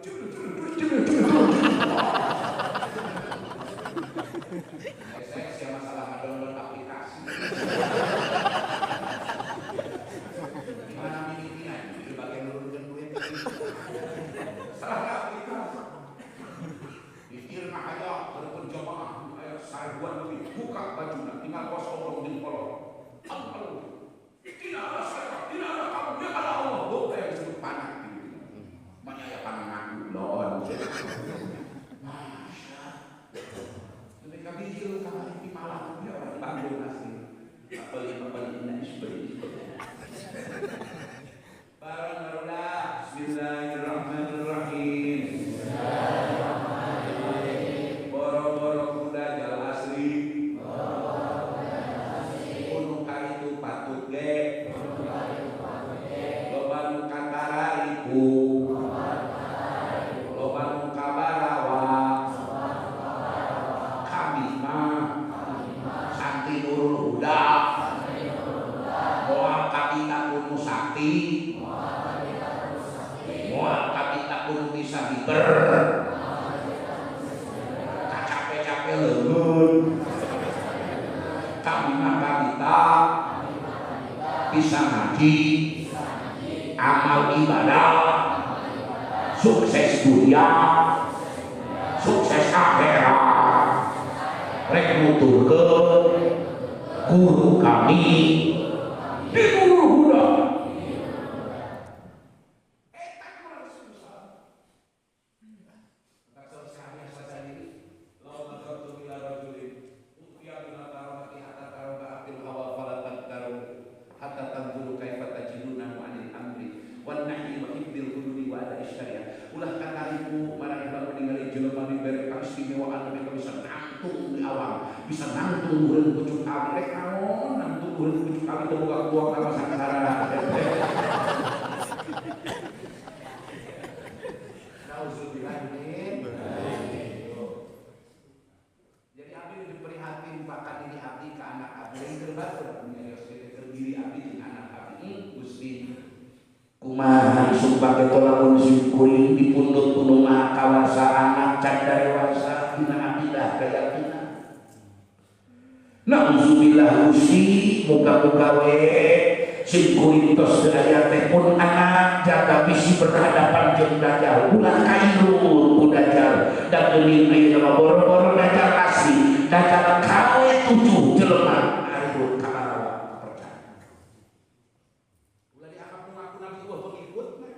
saya sih masalah download aplikasi. Gimana mininya? Di bagian nurunkan duit. Salah aplikasi. Pikir mah aja walaupun jamaah seribuan lebih buka bajunya tinggal kos orang di kolong. Apa lu? Tidak ada saya, tidak ada kamu, dia ada Allah. Lo kayak disebut panah gitu. Banyak ya panah ngaku loh. Kami hidup kami di malam dia orang Bandung asli. Apa ini seperti itu. Barang-barang Bismillahirrahmanirrahim. Boro-boro kuda jal asli. Gunung karitu patut ge. Loba nu kantara ibu. Loba nu kabarawa. Sakti Nurul Huda Moal Kapita Kunu Sakti Moal Kapita Kunu Bisa Hiber Kacape-cape leun Kamina Kapita Bisa ngaji Amal ibadah Sukses dunia Sukses akhirat rek nuturkeun guru kami di Nurul Huda. Eta kurang susah. Tak selesai saja ini. Lawan nakartu bila rajulin. Utia bila tarawati hatta tarawga abil hawa falatat taru hatta tanzuru kaifa tajiduna anil amri wan nahi wa hibbil hududi wa ada syariah. Ulah kanariku marang bangun ningali jelema diberi keistimewaan mereka bisa nangtung di awal bisa nangtung urang pucuk kali rek naon nangtung urang pucuk kali teu boga kuang ka sakasarana nauzubillah min kumaha sumpah ketolamun syukuring dipundut penuh maha kawasa anak canda dewasa dina akidah keyakinan. Nauzubillah Gusti muka-muka we syukuring tos daya teh pun anak jaga bisi berhadapan jeung dajal ulah kailur ku dajal dan geuning ayeuna boro-boro dajal asli dajal kawe 7 jelema arieu ka arawa percaya. Ulah dianggap mengaku nabi gua pengikut mah.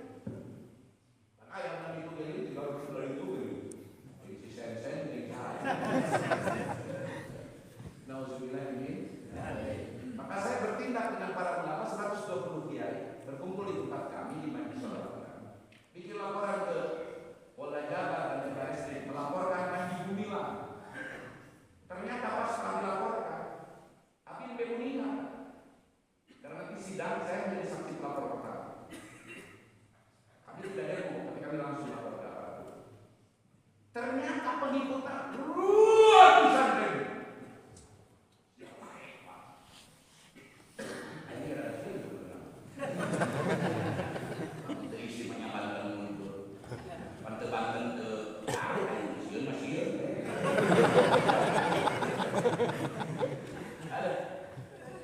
Aya nabi gua geus tinggal dari itu. Si sen-sen di jalan. Nauzubillah ini. Maka saya bertindak dengan para ulama 120 kiai berkumpul di tempat kami di Majelis Ulama. Bikin laporan ke Polda Jabar dan ke Barreskrim melaporkan Haji Gumilang. Ternyata pas setelah dilaporkan, Abin Bemunina karena di sidang saya menjadi saksi pelapor pertama. Kami tidak demo, tapi kami langsung lapor ke aparat. Ternyata pengikutnya ratusan ribu.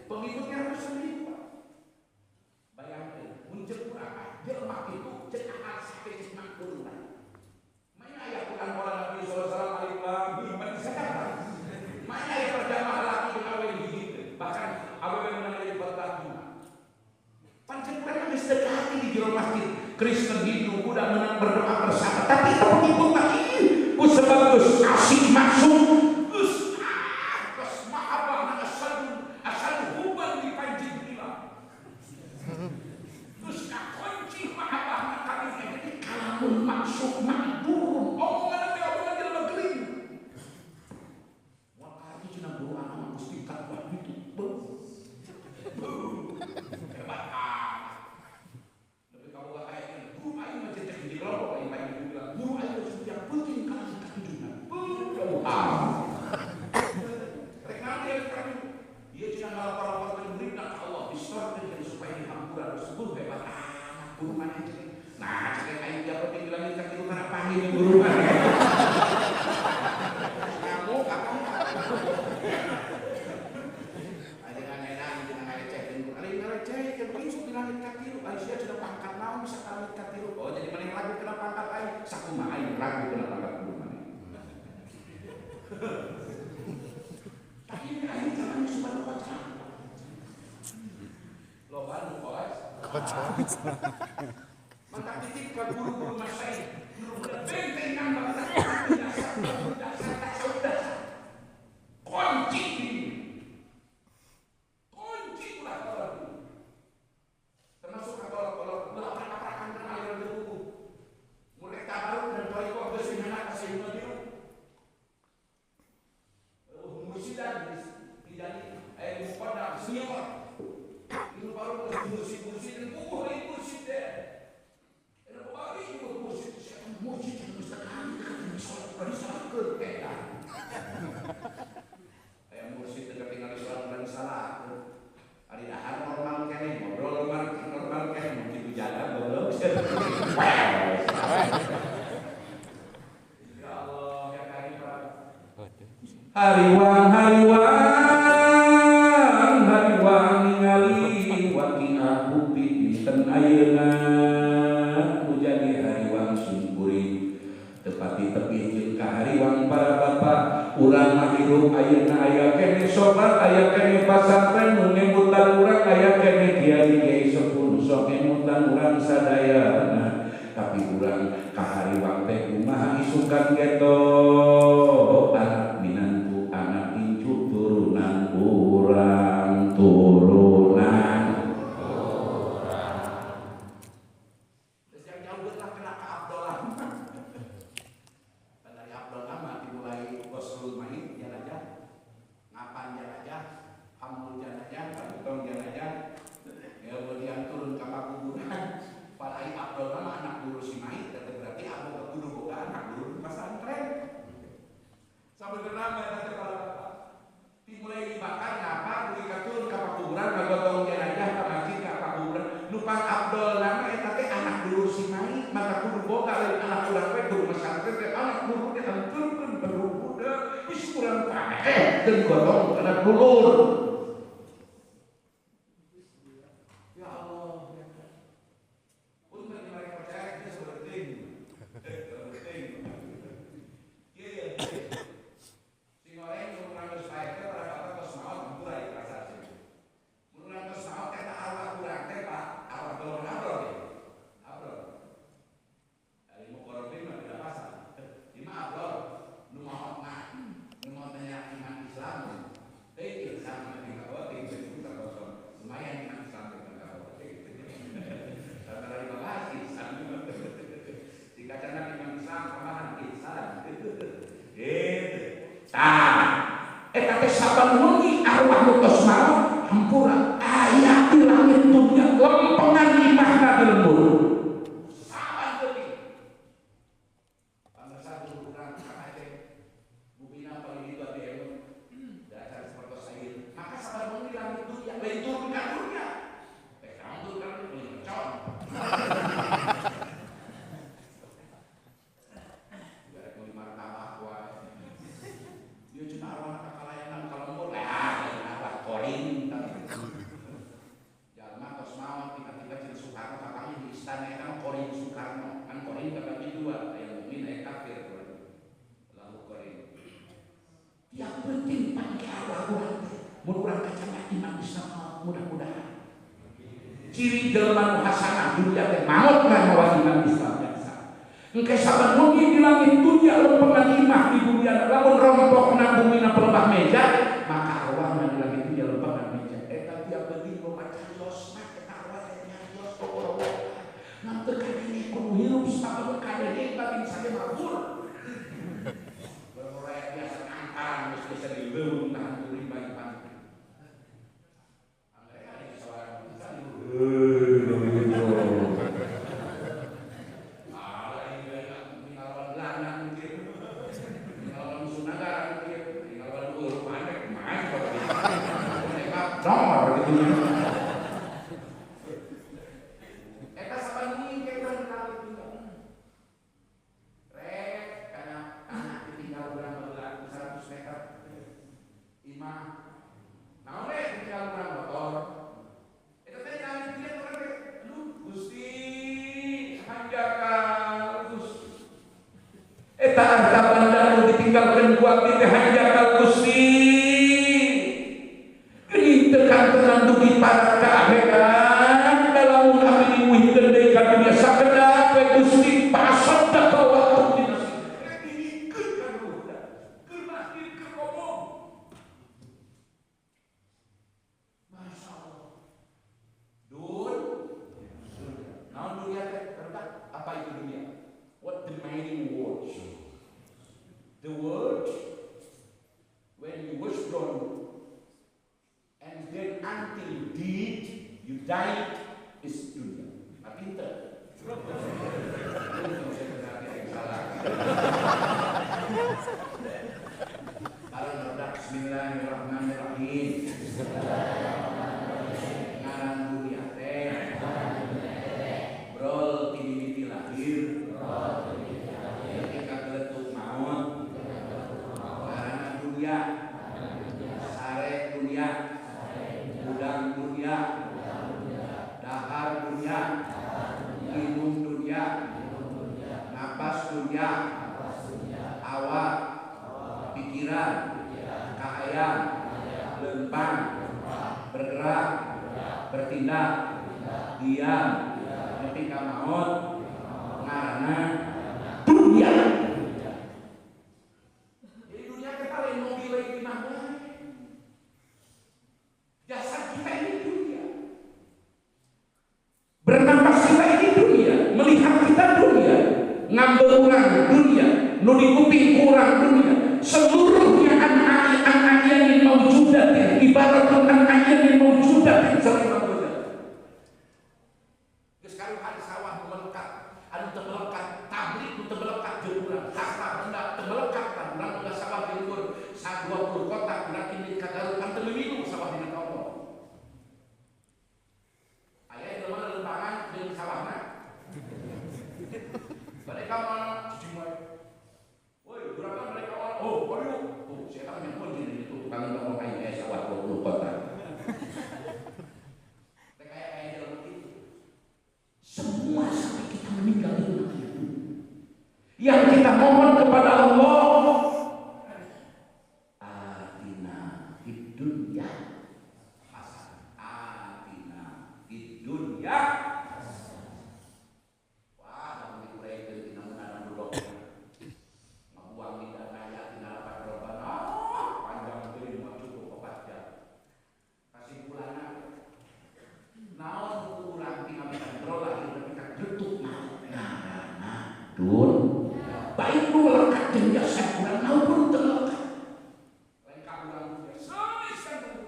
Pengikutnya harus sendiri, bayangkan muncul kurang jelma itu cekahan sampai cekman kurungan. Mana ayat Quran orang Nabi SAW alif lam mim sekarang. Mana ayat perjamaah lagi dengan awal gitu. Bahkan awal mengenai berlagi. Pancen-pancen mesti di jero masjid. Kristen Hindu Buddha menang berdoa bersama. Tapi pengikut lagi ku sebagus asik masuk. Masuk makbul, omongan omongan di dalam negeri. Wah, itu cina buru anak mesti takwa itu. Hebat tapi kalau gak kayak ini, guru aing macam cek di kelompok, aing bilang, guru aing harus yang penting kalau kita tunjukkan. Rek nanti yang kami, dia cina ngalapar-lapar ke murid nak Allah, distorkan jadi supaya dihampuran tersebut hebat. Guru mana cek? Nah, cek aing dia penting bilangin kaki lu karena panggil yang guru mana. Kamu kakak. Jangan ngecek, besok bilangin kaki lu, Aisyah sudah pangkat naon bisa kawin kaki lu. Oh jadi mana yang ragu kena pangkat aing, sakumaha aing ragu kena pangkat guru mana. Tapi ini aing jangan cuma kocak. Loba nu koas. Maka titip ke guru-guru masyarakat, benteng nambah dasar kunci ini, kunci pula kalau termasuk kalau belakang-belakangan kenal yang berbuku, mulai tabaruk dan toikoh bersinana kasih biru, musidan tidak mukodam senior, itu baru musik dan buku ini musik deh. Musik yang mustahil dekat sholat pada salat kekean. Ayam musik dekat tinggal sholat dan salat. Hari dahar normal kene, ngobrol normal kene, begitu jalan ngobrol. Ya Allah, ya Karim. Hariwang ningali waki aku pinten ayeuna. Tepati-tepi jeung kahariwang para bapak urang mah hirup ayeuna aya kene sobat aya kene pasantren nu ngemutan urang aya kene kiai sepuh sok ngemutan urang sadayana tapi urang kahariwang teh kumaha isukan geto anak minantu anak incu turunan urang Hamul itu gotong kena dulur. Ya Allah. Untuk mereka percaya kita seperti ini. Iya. Si orang yang mengambil saya itu pada kata kosmaut mulai rasa sih. Menurut kosmaut kata arwah kurang Pak, arwah belum abrol. Dari mukorobin tidak pasang. Lima abrol, numah tanya iman Islam. Islam dengan kawat itu kosong. Lumayan iman Islam dengan kawat. Karena dari bahas Islam. Dikatakan iman Islam kemahan Islam. Tapi saban wengi arwah nutos maut hampura ayat di langit dunia lempengan imahna di lembur. Saban wengi. Pantesan ukuran kakak bubina paling itu ada yang dasar seperti saya. Maka saban wengi langit dunia benturkan dunia. Kamu tuh kan punya percon. Yang penting pakai awal murah kacamata iman Islam mudah-mudahan. Ciri dalam hasanah dunia teh maut kan mawa iman Islam biasa. Engke saban wengi di langit dunia lempengan imah di dunia lamun rompokna bumina pelebah meja maka arwahna di langit dunia lempengan meja. Eta tiap penting membaca yos mah eta arwah nya yos pokok. Nanti kan ini kudu hirup saban kadene tapi saya mabur. Mesti bisa dilewung tahan turi bagi pantai. Mereka di seorang bisa dilewung. Tinggalkan Belanda mungkin, tinggalkan Sunagara mungkin, tinggalkan Uruk Panek, main kalau mereka nomor gitu. Eta saban ini kita kenal itu. Karena anak ditinggal berapa bulan 100 meter. Imah, nah oleh tinggal kurang motor. Itu tadi kami lihat orang lu Gusti hanjakal Gusti. Eta harta banda lu ditinggalkan gua di hanjakal Gusti. Ini tekan tenan dugi para keakhirat dalam kami wihkeun deui ka dunia sakedap we Gusti pasot da waktu di nasi. Ini keur ruda, keur masjid keur ngomong. Dunia apa itu dunia? What the meaning words? The word when you was born and then until you did you died is dunia. Pinter. Bismillahirrahmanirrahim. Ngaran dunia teh. Brol timimiti lahir. Ketika geletuk maut. Ngaran dunia. Sare dunia. Udang dunia. Dahar dunia. Minum dunia. Napas dunia. Awak. Pikiran. Kahayang. Lempang. Bergerak. Bertindak. Diam. Ketika maut. Karena dunia. Jadi dunia kita lain mobil lagi mana? Jasad kita ini dunia. Bernapas kita ini dunia. Melihat kita dunia. Ngambil orang dunia. Nudi kuping orang dunia. Seluruhnya anak-anak yang mawjudat ibarat anak-anak yang mawjudat saling mawjudat. Sekarang ada sawah melekat, ada termelekat tablik, termelekat jemuran, harta benda termelekat, dan udah sawah jemur, 20 kotak, udah kini kagarukan terminum sawah dengan Allah. Ayah itu mana lembangan dengan sawahnya. Mereka mana cuci mulut. Woi, berapa mereka orang? Oh, waduh, saya kan yang pun jadi itu tukang mohon kepada Allah, atina fid dunya hasanah, atina fid dunya. Wah, kami kurang tina menanam duduk. Ngabuang tidak kaya tina lapat robana. Panjang beli mau cukup 4 jam. Kasih bulanan. Naon kurang tina kontrol lagi ketika jutuk. Dun, baik lu lekat jeung jasa kurang naon teu lekat. Lain ka urang geus san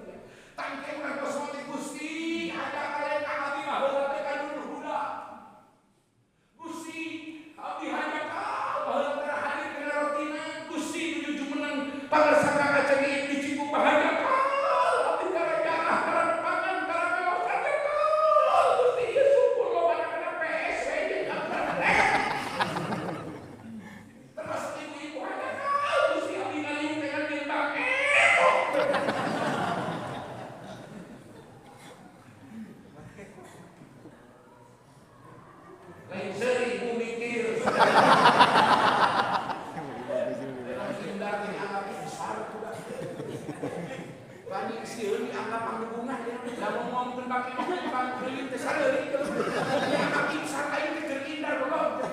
teh. Tangke urang tos mati Gusti, ada kalian ka abdi mah heula teh ka dulu budak. Gusti, abdi hanya ka heula teh hadir kana rotina. Gusti nuju menang pangarsaka ka cengih di Ciku bahagia ka. Abdi kara jarah kara pangan kara mewah kara ka. Gusti ieu syukur lo bana kana PSW jeung termasuk ibu-ibu ada kau si abdi ngaliung dengan bintang lain seri ibu mikir tindak dianggap besar banyak sieun dianggap panggungah ya da ngomongkeun pake pang keulit teh sareuri dianggap insang aing teh keur indah belum.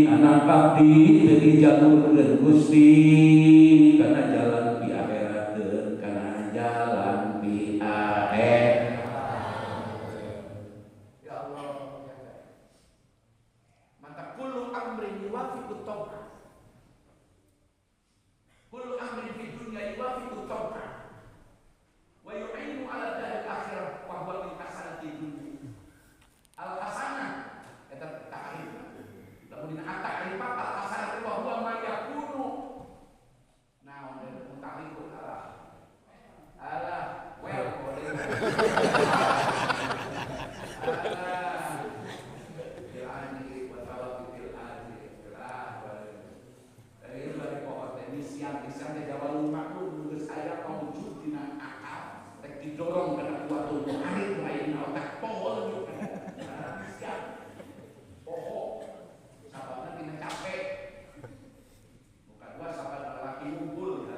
Anak abdi teu dijalurkeun Gusti kana jalan di akhirat kana jalan di akhirat. Ya Allah, maka kullu amrin yuwafiqut tauhid. Kullu amrin fid dunya yuwafiqut tauhid. Wa yu'inu 'ala daril akhirah wa huwa min hasanati dunya. Al hasanah eta ta'rif. Lamun at-ta'rif al-hasanah wa huwa ma yakunu. Naon deui ta'rif alah well didorong kana kuatul muharrik lain otak pohon siap pohon sababna tina capek bukan dua sabab laki ngumpul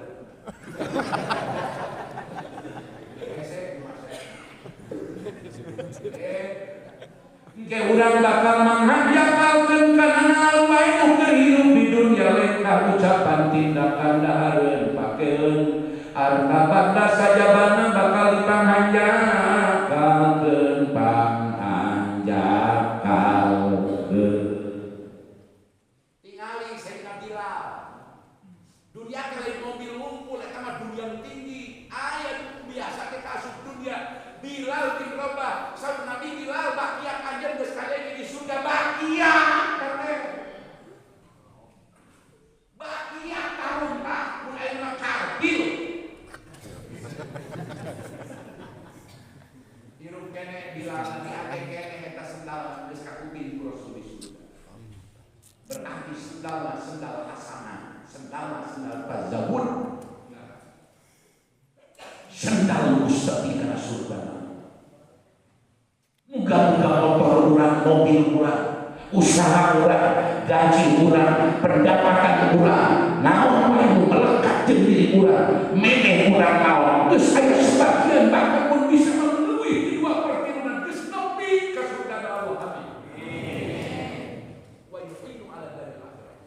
ke urang bakal manghajakalkeun kana alwae nu keur hirup di dunya lain ka ucapan tindakan dahareun pakeun harta banda sajabana bakal dipanghanjakalkeun panghanjakalkeun. Tingali Sayyidina Bilal. Dunia kali mobil ngumpul eta mah dunia tinggi. Aya biasa teh kasuk dunia. Bilal bin Rabah, sahabat Nabi Bilal bakia anjeun geus kade di surga bakia. Bakia tahun tah mun ayeuna karbil. Hirup kene Bilal di ate kene eta sendal geus kakuping ku Rasul di surga. Berarti sendal hasanah, sendal fazabun. Sendal mustaqim kana surga. Muga-muga motor urang, mobil urang, usaha urang, gaji urang, pendapatan urang, naon wae nu melekat jeung diri kurang, memeh kurang naon. Geus aya sebagian bahkan pun bisa memenuhi 2/3 geus nepi ka surga Allah. Amin. Wa yu'inu ala dari akhirat.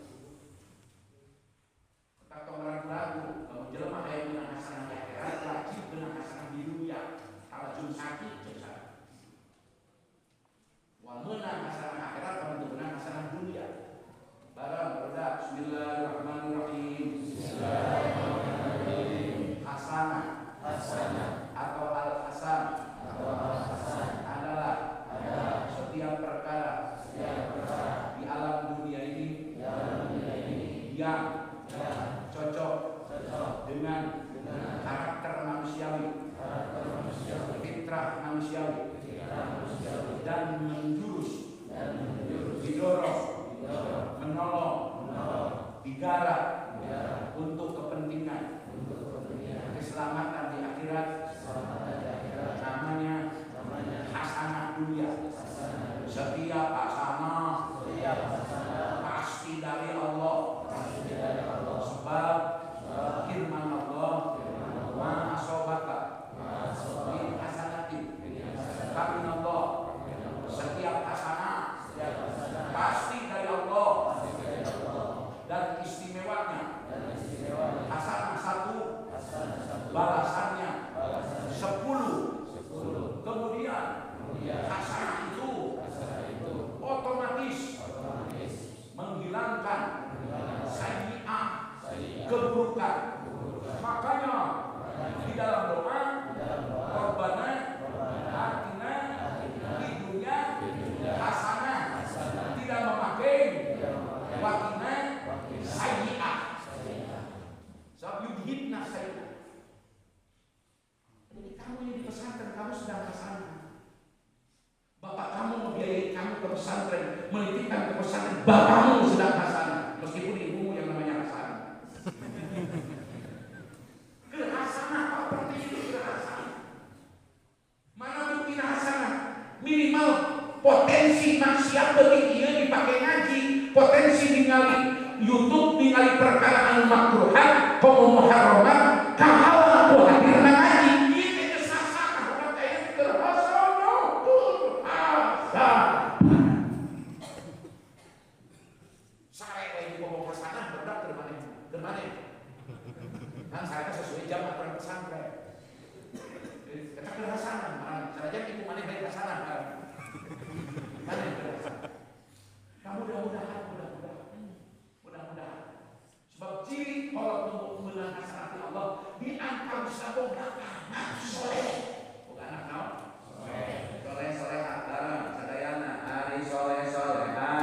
Tak tong ragu-ragu, kalau jelema aya beunang hasanah di akhirat, wajib beunang hasanah di dunia. Kalau jum sakit jeung wa meunang hasanah akhirat kalau teu beunang hasanah dunia. Barang bedak bismillahirrahmanirrahim. Hasanah atau al-hasan adalah setiap perkara di alam dunia ini yang cocok dengan karakter manusiawi, fitrah manusiawi, dan menjurus, didorong, menolong, digarap untuk kepentingan keselamatan di akhirat. Namanya hasanah dunia. Setiap hasanah pasti dari Allah. Sebab firman Allah, ma asobaka min hasanatin famin Allah. Setiap hasanah pasti dari Allah. Dan istimewanya hasanah 1, balasannya 10. Kemudian hasanah itu otomatis menghilangkan sayyi'ah, keburukan. Makanya di dalam doa Rabbana atina di dunia hasanah, tidak memakai wakina sayyi'ah. Sebab yudhibna sayyi'ah. Jadi kamu yang di pesantren, kamu sedang hasanah. Bapak kamu membiayai kamu ke pesantren, menitipkan ke pesantren, bapakmu sedang hasanah. Meskipun ibumu yang namanya hasanah. Hasanah apa seperti itu? Hasanah. Mana mungkin hasanah? Minimal potensi maksiat bagi dia dipakai ngaji, potensi ningali YouTube, ningali perkara anu makruhan, komo muharramat, kahala ku hadir na ngaji. Ieu teh hasanah, urang teh teu hasanah. Sare we di bobo hasanah berdak keur maneh. Kan saya sesuai jam aturan pesantren. Kita keur hasanah, sarajan ibu maneh bae hasanah. Maneh keur hasanah. Mudah-mudahan. Sebab ciri kalau tunggu menang hasanah Allah di angka saboga anak soleh. Bukan anak naon? Soleh bareng sadayana hari soleh-solehah.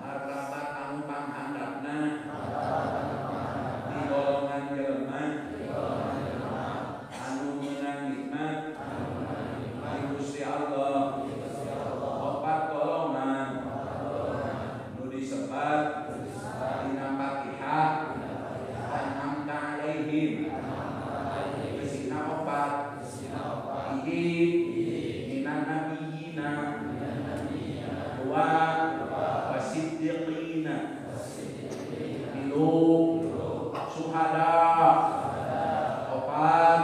Martabat anu panghandapna di golongan jelema anu meunang nikmat di Gusti Allah. Opat golongan nu disebat dina Fatihah an'amta alaihim isina opat minan nabiyina wa wasiddiqina milu suhada opat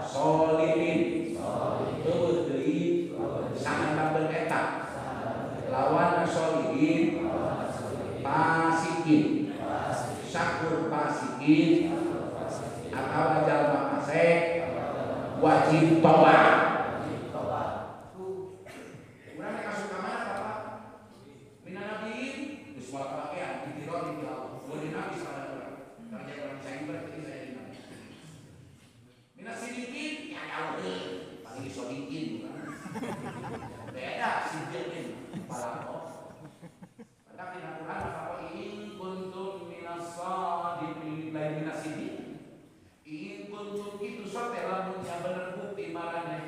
solihin teueuh deui sangat eta lawan solihin pasikin, syakur pasikin, atau jalma fasik, wajib tobat. Urang nek suka mana Bapak? Minan nabiin, geus moal kabakean, ditironi di Allah. Boleh nabi sallallahu alaihi wasallam. Karena orang saya berarti saya di nabi. Minan sidikin, ya jauh deui. Paling sodikin bukan. Beda sidikin, palako. Tapi Al-Quran apa in kuntum minas shadiqin lain minasidiq. In kuntum itu sote lamun yang bener bukti marane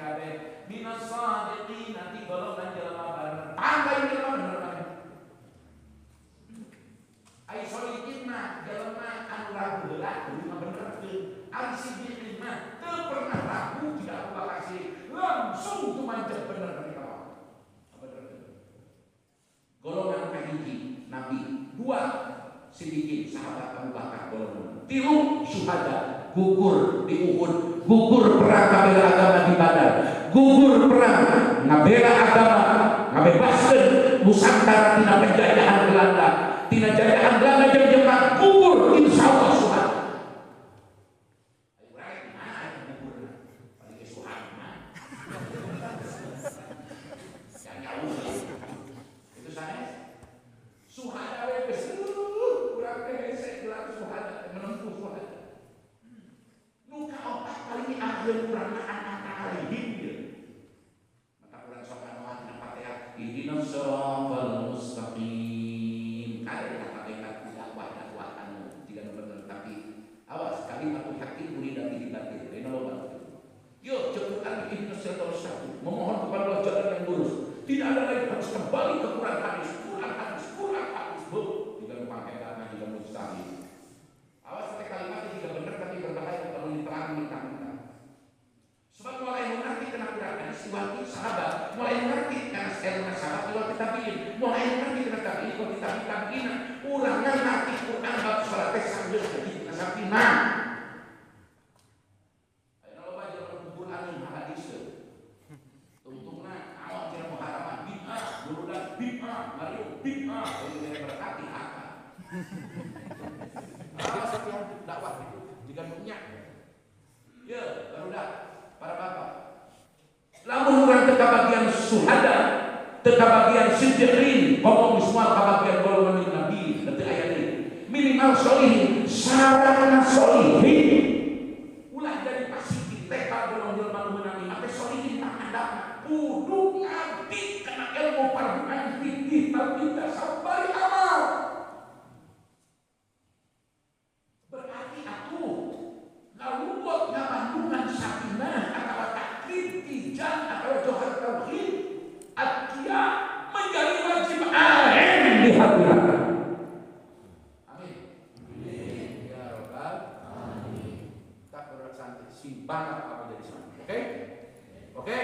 sedikit sahabat Abu Bakar golongan. Tilu syuhada gugur di Uhud, gugur perang ngabela agama di Badar, gugur perang ngabela agama, ngabebaskeun Nusantara tina penjajahan Belanda, tina jajahan Belanda jeung Jepang, gugur insyaallah syuhada. Ayo mana gugur? Paling syuhada. Yang jauh itu saya syuhada we kurang hese gelar syuhada menempuh syuhada. Nuka otak paling akhir kurang anak alihin dia. Maka kurang sokan Allah tina Fatihah ihdinas siratal mustaqim. Ada kata-kata dakwah-dakwah jika benar tapi awas kalimatul haqqi urida bihi batil. Ini loba. Yuk cepatkan ihdinas siratal mustaqim. Memohon kepada Allah jalan yang lurus. Tidak ada lagi harus kembali ke Quran hadis. Jika pakai dana juga mustahil. Awas pakai kalimat jika benar tapi berbahaya kalau diterang mentang-mentang. Sebab mulai mengerti kena Quran siwati sahabat, mulai mengerti karena ilmu sahabat siwati tabiin, mulai mengerti kena tabiin kalau tabiin ulangan nanti Quran bab salat sambil jadi sampina. Ayo lo baca buku anu hadis. Untungna awak tidak muharaman bid'ah, burudan bid'ah, mariu bid'ah, ini berkati apa? Awas setiap dakwah itu jika punya. Ya, barudak para bapak. Lamun urang teu kabagian syuhada, teu kabagian siddiqin, ngomong semua kabagian golongan nabi, teu aya deui. Minimal sholihin, sarana sholihin. Ulah dari pasiki teh golongan jelema nu meunang mah sholihin tak ada. Kudu ngabdi kana ilmu parbuan fikih tapi sabari amal. Berarti aku lalu buat ngabandungan sakinah antara taklid tijan atau johar tauhid akia menjadi wajib ain di hati. Amin. Ya Rabbal alamin. Tak bersantai simpan apa jadi santri. Oke? Oke?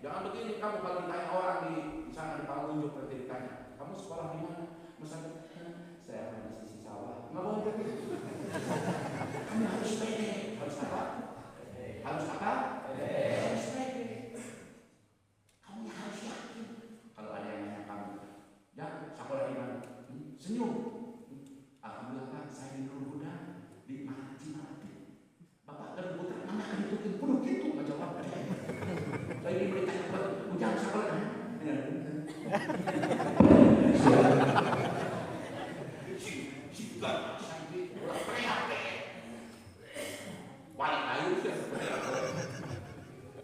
Jangan begini kamu kalau ditanya orang di sana di Palunjuk nanti ditanya, kamu sekolah di mana? Misalnya, saya akan di sisi sawah. Nggak boleh begitu. Kamu harus pede. Harus apa? Harus apa? Harus pede. Kamu harus yakin. Kalau ada yang nanya kamu, ya sekolah di mana? Senyum. Alhamdulillah Pak, saya di Nurul Huda di Cimahi. Bapak dan Ibu anak kan itu kudu gitu ngejawab. Saya diberikan ujian sekolah.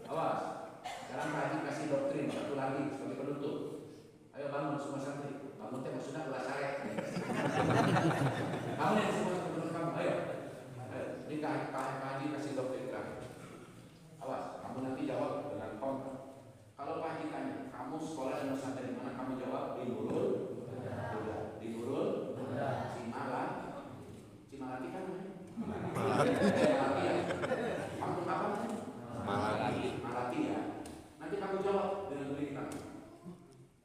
Awas, sekarang Pak Haji kasih doktrin satu lagi sebagai penutup. Ayo bangun semua santri. Bangun teh maksudnya kelas saya. Bangun yang semua teman kamu. Ayo. Ini Pak Haji kasih doktrin terakhir. Awas, kamu nanti jawab dengan konten. Kalau Pak Haji tanya, kamu sekolah dan pesantren di mana? Kamu jawab di Nurul. Di Nurul. Cimalati kan? Malati ya. Kamu apa? Malati ya. Nanti kamu jawab dengan berikan.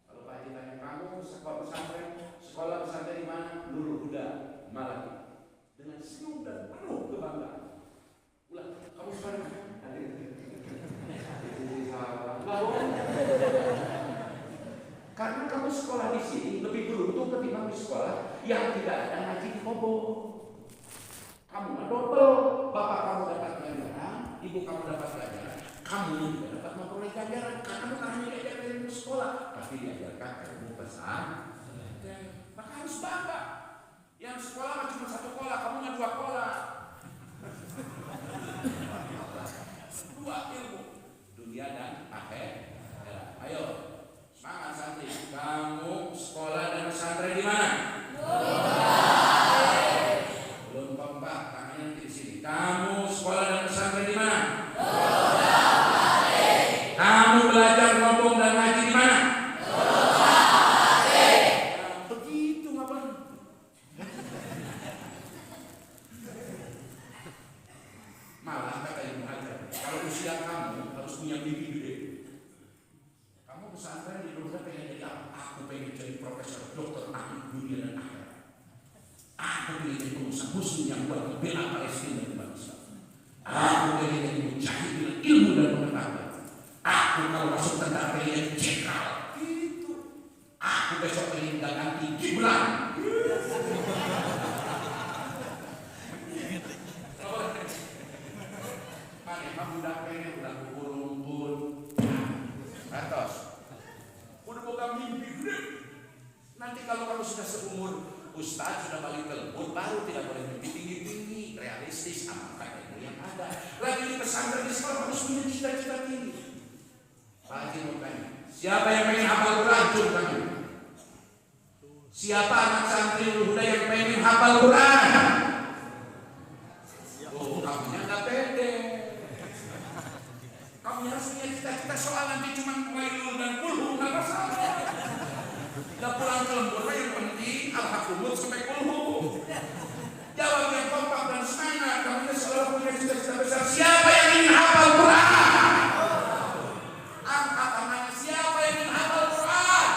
Kalau Pak Haji tanya, kamu sekolah pesantren di mana? Nurul Huda, Malati. Dengan senyum dan penuh kebanggaan. Ulang, kamu sekarang karena kamu sekolah di sini lebih beruntung ketimbang di sekolah yang tidak ada ngaji di Kobo. Kamu double, bapak kamu dapat pelajaran, ibu kamu dapat pelajaran, kamu juga dapat memperoleh pelajaran. Kamu bukan hanya diajarkan ilmu sekolah, tapi diajarkan ilmu pesan. Maka harus bangga. Yang sekolah cuma satu sekolah, kamu nggak dua sekolah. Dua ilmu dunia dan akhirat. Ayo, semangat santri. Kamu sekolah dan pesantren di mana? Belum kompak, tangannya di sini. Kamu sekolah dan pesantren di mana? Kamu belajar ngomong dan ngaji di mana? Begitu ngapain? Malah kata Ibnu Hajar, kalau usia kamu harus punya mimpi gede. Kamu pesantren di Indonesia pengen jadi apa? Aku pengen jadi profesor, dokter, ahli dunia dan akhirat. Aku pilih jadi pengusaha muslim yang buat membela Palestina dan bangsa. Aku pilih jadi mujahid dengan ilmu dan pengetahuan. Aku kalau masuk tentara pilih jenderal. Itu. Aku besok pilih ganti Gibran. Kamu udah pengen, udah kubur rumput. Atas. Udah bukan mimpi gede. Nanti kalau kamu sudah seumur Ustaz sudah balik ke lembut, baru tidak boleh mimpi tinggi-tinggi, realistis, amalkan ilmu yang ada. Lagi di pesantren di sekolah harus punya cita-cita tinggi. Pak Haji mau tanya, siapa yang pengen hafal Quran? Kamu? Siapa anak santri Huda yang pengen hafal Quran? Oh, kamunya nggak pede. Kamu harus punya cita-cita soal nanti cuma wailul dan kulhu, nggak masalah. Nggak pulang ke lembur yang penting al-hakumut sampai kulhu. Jawab yang kompak dan semangat. Kamu seolah punya cita-cita besar. Siapa yang ingin hafal Quran? Angkat tangannya. Siapa yang ingin hafal Quran?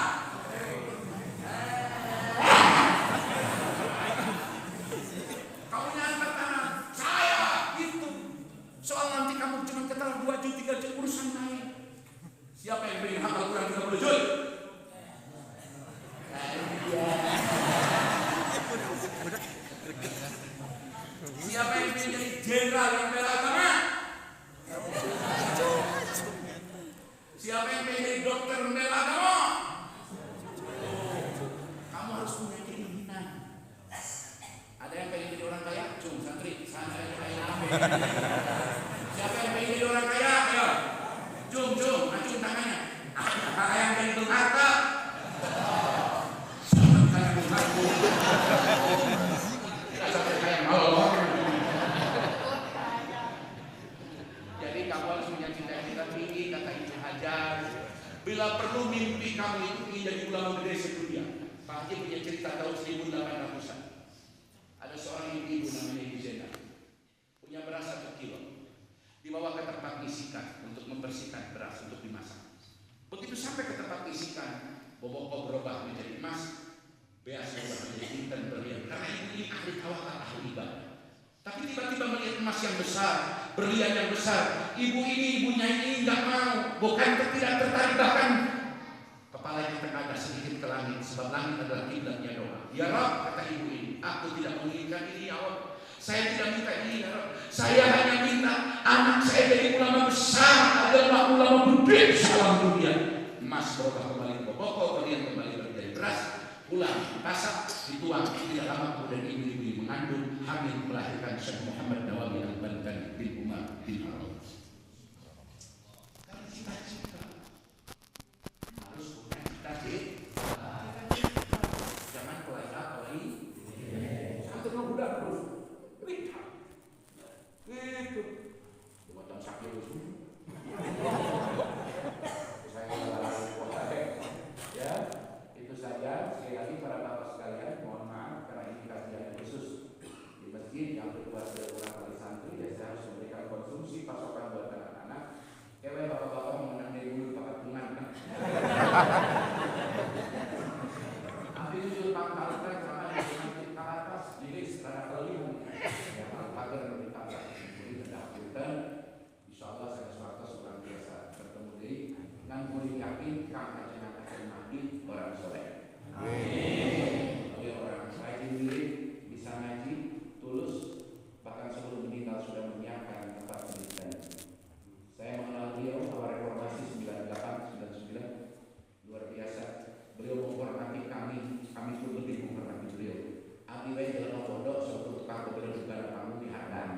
Kamu angkat tangan. Saya itu. Soal nanti kamu cuma ketahui 2 juz 3 juz urusan lain. Siapa yang ingin hafal Quran 30 juz? Siapa yang ingin jadi jenderal yang bela agama? Siapa yang ingin jadi dokter bela agama? Kamu harus punya keinginan. Ada yang pengen jadi orang kaya? Cung, santri, saya kaya. Siapa yang pengen jadi orang kaya? Ayo, cung, acung tangannya. Ada yang pengen Bung Hatta? Kayak Bung Hatta. Tidak sampai kayak Allah. Jadi kamu harus punya cita-cita tinggi, kata Ibnu Hajar. Bila perlu mimpi kamu itu ingin jadi ulama gede sedunia. Pak Haji punya cerita tahun 1800-an. Ada seorang ibu namanya Ibu Zena. Punya beras 1 kilo. Dibawa ke tempat isikan untuk membersihkan beras untuk dimasak. Begitu sampai ke tempat isikan, bobok berubah menjadi emas, beas berubah menjadi intan berlian. Karena ibu ini ahli tawakal, ahli ibadah. Tapi tiba-tiba melihat emas yang besar, berlian yang besar. Ibunya ini nggak mau, bukan tidak tertarik, bahkan kepalanya terangkat sedikit ke langit, sebab langit adalah kiblatnya doa. Ya Rabb, kata ibu ini, aku tidak menginginkan ini ya Allah. Saya tidak minta ini ya Rabb. Saya hanya minta anak saya jadi ulama besar, adalah ulama gede salam dunia. Emas berubah kembali ke pokok, berlian kembali menjadi beras. Pulang dipasak, dituang, tidak lama kemudian ibu-ibu mengandung, hamil, melahirkan Syekh Muhammad Nawawi Al-Balkani bin Umar bin Arab. Kalau cita-cita harus punya cita-cita. Jangan pelai-pelai. Satu budak terus. Gitu. Buatan sakit itu. Ya, itu saja. Sekali lagi para bapak sekalian, mohon maaf karena ini kajian khusus di masjid yang berbuat beberapa kali santri, ya saya harus memberikan konsumsi pasokan buat anak-anak. Kewe bapak-bapak mengenang dari dulu patungan kan. Tapi itu pangkal kan karena di masjid ke atas, jadi secara keliling. Ya kalau pagar lebih pagar. Jadi tidak kita, insya Allah saya suatu luar biasa bertemu diri dengan murid yakin kang akan mati orang soleh. Amin. Orang rajin diri, bisa ngaji, tulus, bahkan sebelum meninggal sudah menyiapkan tempat pendidikan. Saya mengenal beliau awal reformasi 98-99, luar biasa. Beliau menghormati kami pun lebih menghormati beliau. Abdi wae dalam pondok suatu tukang beliau juga panggung di Hadan,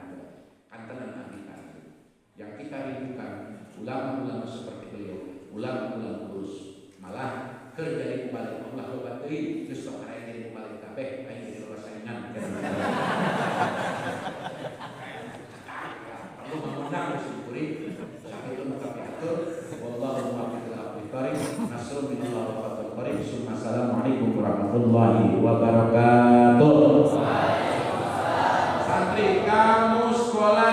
Kantenan abdi kami. Yang kita rindukan ulama-ulama seperti beliau, ulama-ulama lurus, malah kerja di kembali Allah lobatri terus orang yang di kembali kabeh ayo di luar saingan. Perlu mengundang disyukuri. Sampai itu maka diatur. Wallahu muwaffiq ila aqwamit thoriq. Nasrul minallah wa fathul qarib. Assalamualaikum warahmatullahi wabarakatuh. Santri kamu sekolah